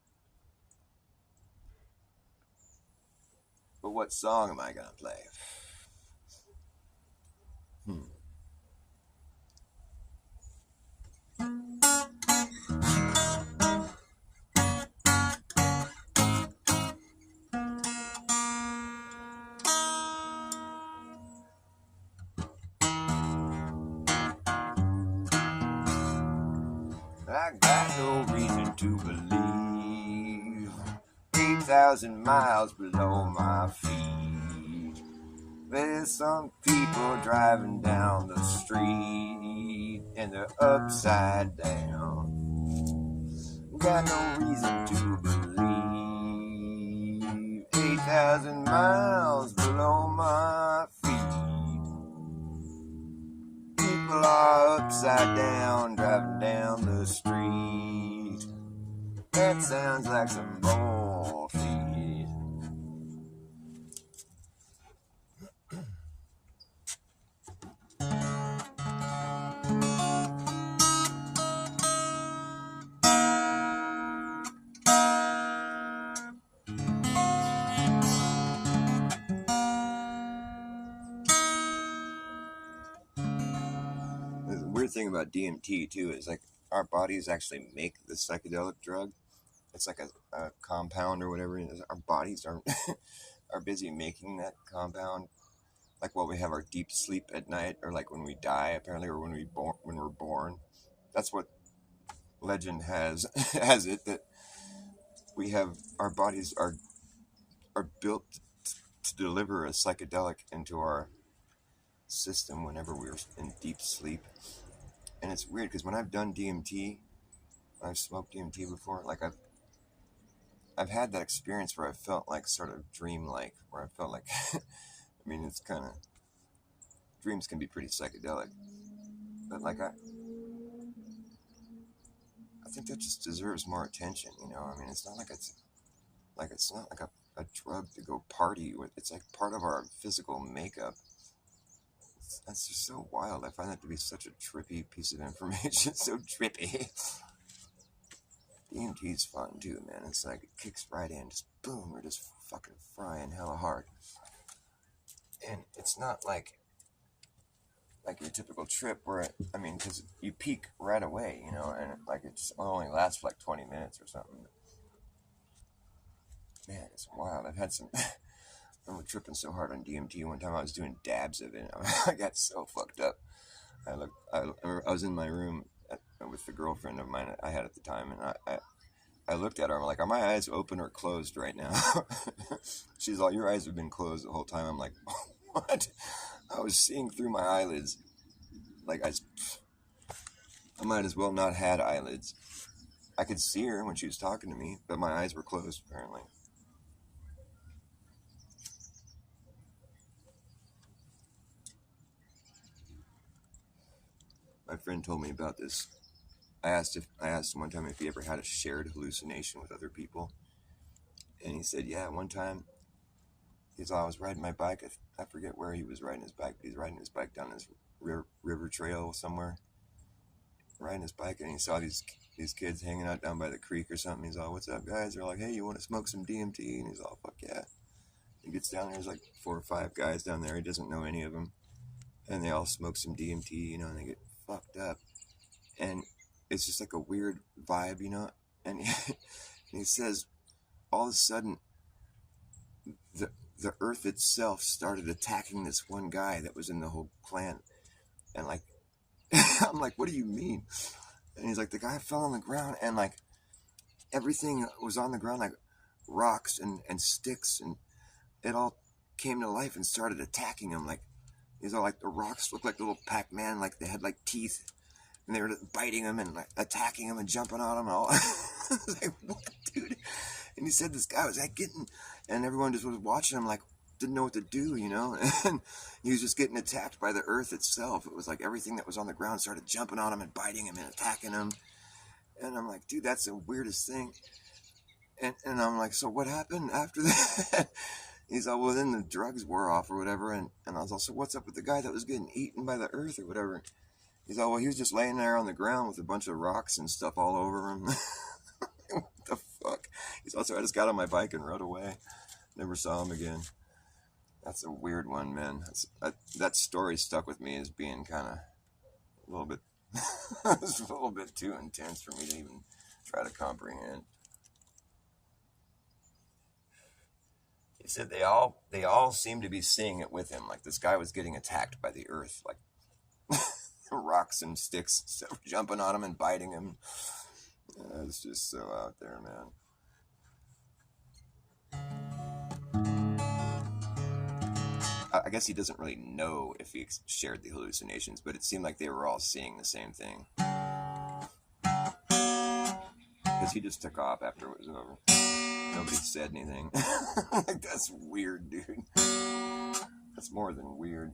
But what song am I gonna play? I got no reason to believe 8,000 miles below my feet. There's some people driving down the street and they're upside down. Got no reason to believe 8,000 miles below my feet. People are upside down driving down the street. That sounds like some bullshit. The weird thing about DMT too is like our bodies actually make the psychedelic drug. It's like a compound or whatever it is. Our bodies are are busy making that compound. Like while we have our deep sleep at night, or like when we die, apparently, or when we're born. That's what legend has has it, that we have our bodies are built to deliver a psychedelic into our system whenever we're in deep sleep. And it's weird because when I've done DMT, I've smoked DMT before. Like I've had that experience where I felt like sort of dreamlike, where I felt like, I mean, it's kind of, dreams can be pretty psychedelic, but like I think that just deserves more attention. I mean, it's not like it's not like a drug to go party with. It's like part of our physical makeup. That's just so wild. I find that to be such a trippy piece of information. So trippy. DMT's fun too, man. It's like it kicks right in, just boom, we're just fucking frying hella hard. And it's not like your typical trip where because you peak right away, and like it just only lasts for like 20 minutes or something. Man, it's wild. I've had some. I remember tripping so hard on DMT one time. I was doing dabs of it. I got so fucked up. I was in my room with the girlfriend of mine I had at the time, and I looked at her. I'm like, are my eyes open or closed right now? She's like, your eyes have been closed the whole time. I'm like, what? I was seeing through my eyelids. Like I might as well not had eyelids. I could see her when she was talking to me, but my eyes were closed apparently. My friend told me about this. I asked him one time if he ever had a shared hallucination with other people, and he said, yeah, one time. I was riding my bike. I forget where he was riding his bike, but he's riding his bike down this river trail somewhere, riding his bike, and he saw these kids hanging out down by the creek or something. He's all, what's up, guys? They're like, hey, you want to smoke some DMT? And he's all, fuck yeah. He gets down there, there's like 4 or 5 guys down there. He doesn't know any of them. And they all smoke some DMT, and they get fucked up. And it's just like a weird vibe, And he says, all of a sudden, the earth itself started attacking this one guy that was in the whole clan. And like, I'm like, what do you mean? And he's like, the guy fell on the ground, and like everything was on the ground, like rocks and sticks, and it all came to life and started attacking him. Like, these are like, the rocks looked like little Pac-Man, like they had like teeth, and they were biting him and like attacking him and jumping on him and all. I was like, what, dude? And he said this guy was like getting, and everyone just was watching him like didn't know what to do, and he was just getting attacked by the earth itself. It was like everything that was on the ground started jumping on him and biting him and attacking him. And I'm like, dude, that's the weirdest thing. And I'm like, so what happened after that? He's all, well, then the drugs wore off or whatever. And I was also, what's up with the guy that was getting eaten by the earth or whatever? He's all, well, he was just laying there on the ground with a bunch of rocks and stuff all over him. What the fuck? He's also, I just got on my bike and rode away. Never saw him again. That's a weird one, man. That story stuck with me as being kind of a little bit, it's a little bit too intense for me to even try to comprehend. He said they all seemed to be seeing it with him. Like this guy was getting attacked by the earth. Like the rocks and sticks, so jumping on him and biting him. It's just so out there, man. I guess he doesn't really know if he shared the hallucinations, but it seemed like they were all seeing the same thing. Because he just took off after it was over. Nobody said anything. Like, that's weird, dude. That's more than weird.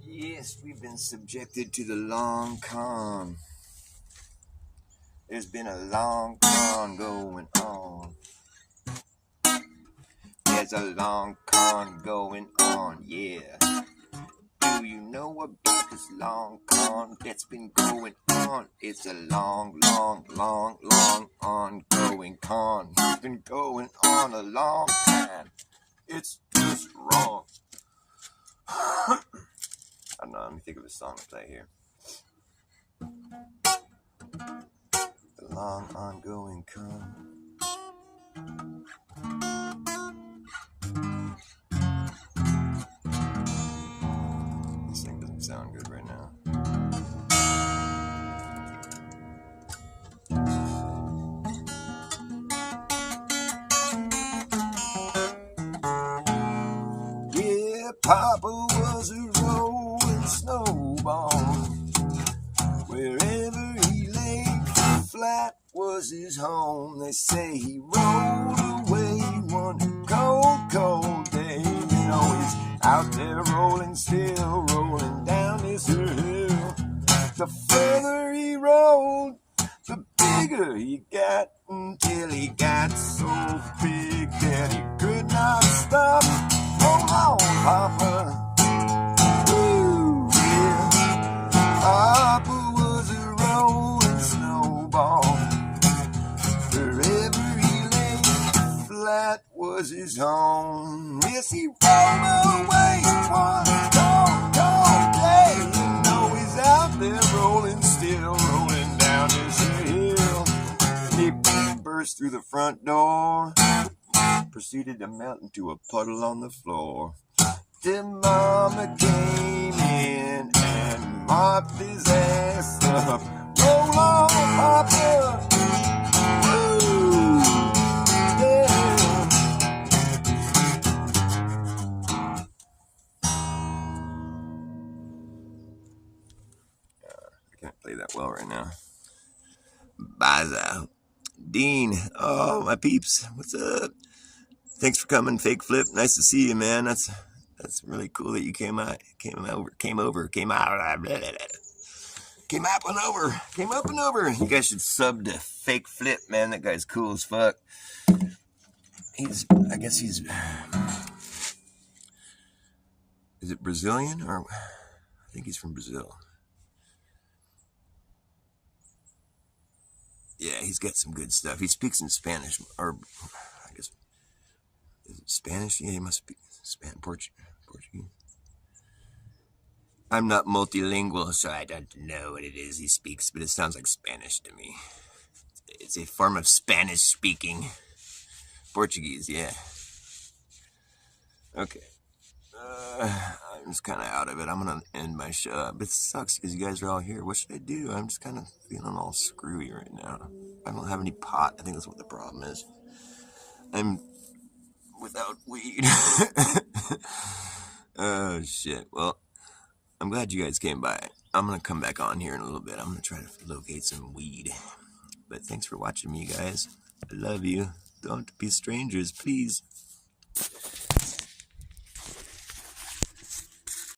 Yes, we've been subjected to the long con. There's been a long con going on. There's a long con going on, yeah. Do you know about this long con that's been going on? It's a long, long, long, long ongoing con. It's been going on a long time. It's just wrong. I don't know, let me think of a song to play here. The long ongoing con. This thing doesn't sound good right now. Yeah, Papa was a rolling snowball. Wherever he lay flat was his home. They say he rolled away one cold, cold day. You know he's out there rolling still, rolling down this hill. The further he rolled, the bigger he got, until he got so big that he could not stop. Hold on, Papa. Ooh, yeah. Papa was a rolling snowball. Wherever he lay flat was his home. Yes, he rolled away one cold, cold day. You know he's out there rolling still, rolling down this hill. He burst through the front door, proceeded to melt into a puddle on the floor. Then Mama came in and mopped his ass up. Roll on, Papa. Woo, yeah. I can't play that well right now. Baza. Dean, oh, my peeps, what's up? Thanks for coming, Fake Flip. Nice to see you, man. That's really cool that you came up and over. You guys should sub to Fake Flip, man. That guy's cool as fuck. I guess he's, is it Brazilian? Or I think he's from Brazil. Yeah, he's got some good stuff. He speaks in Spanish, or I guess, is it Spanish? Yeah, he must speak Portuguese. I'm not multilingual, so I don't know what it is he speaks, but it sounds like Spanish to me. It's a form of Spanish speaking. Portuguese, yeah. Okay. I'm just kind of out of it. I'm going to end my show. But it sucks because you guys are all here. What should I do? I'm just kind of feeling all screwy right now. I don't have any pot. I think that's what the problem is. I'm without weed. Oh, shit. Well, I'm glad you guys came by. I'm going to come back on here in a little bit. I'm going to try to locate some weed. But thanks for watching me, guys. I love you. Don't be strangers, please.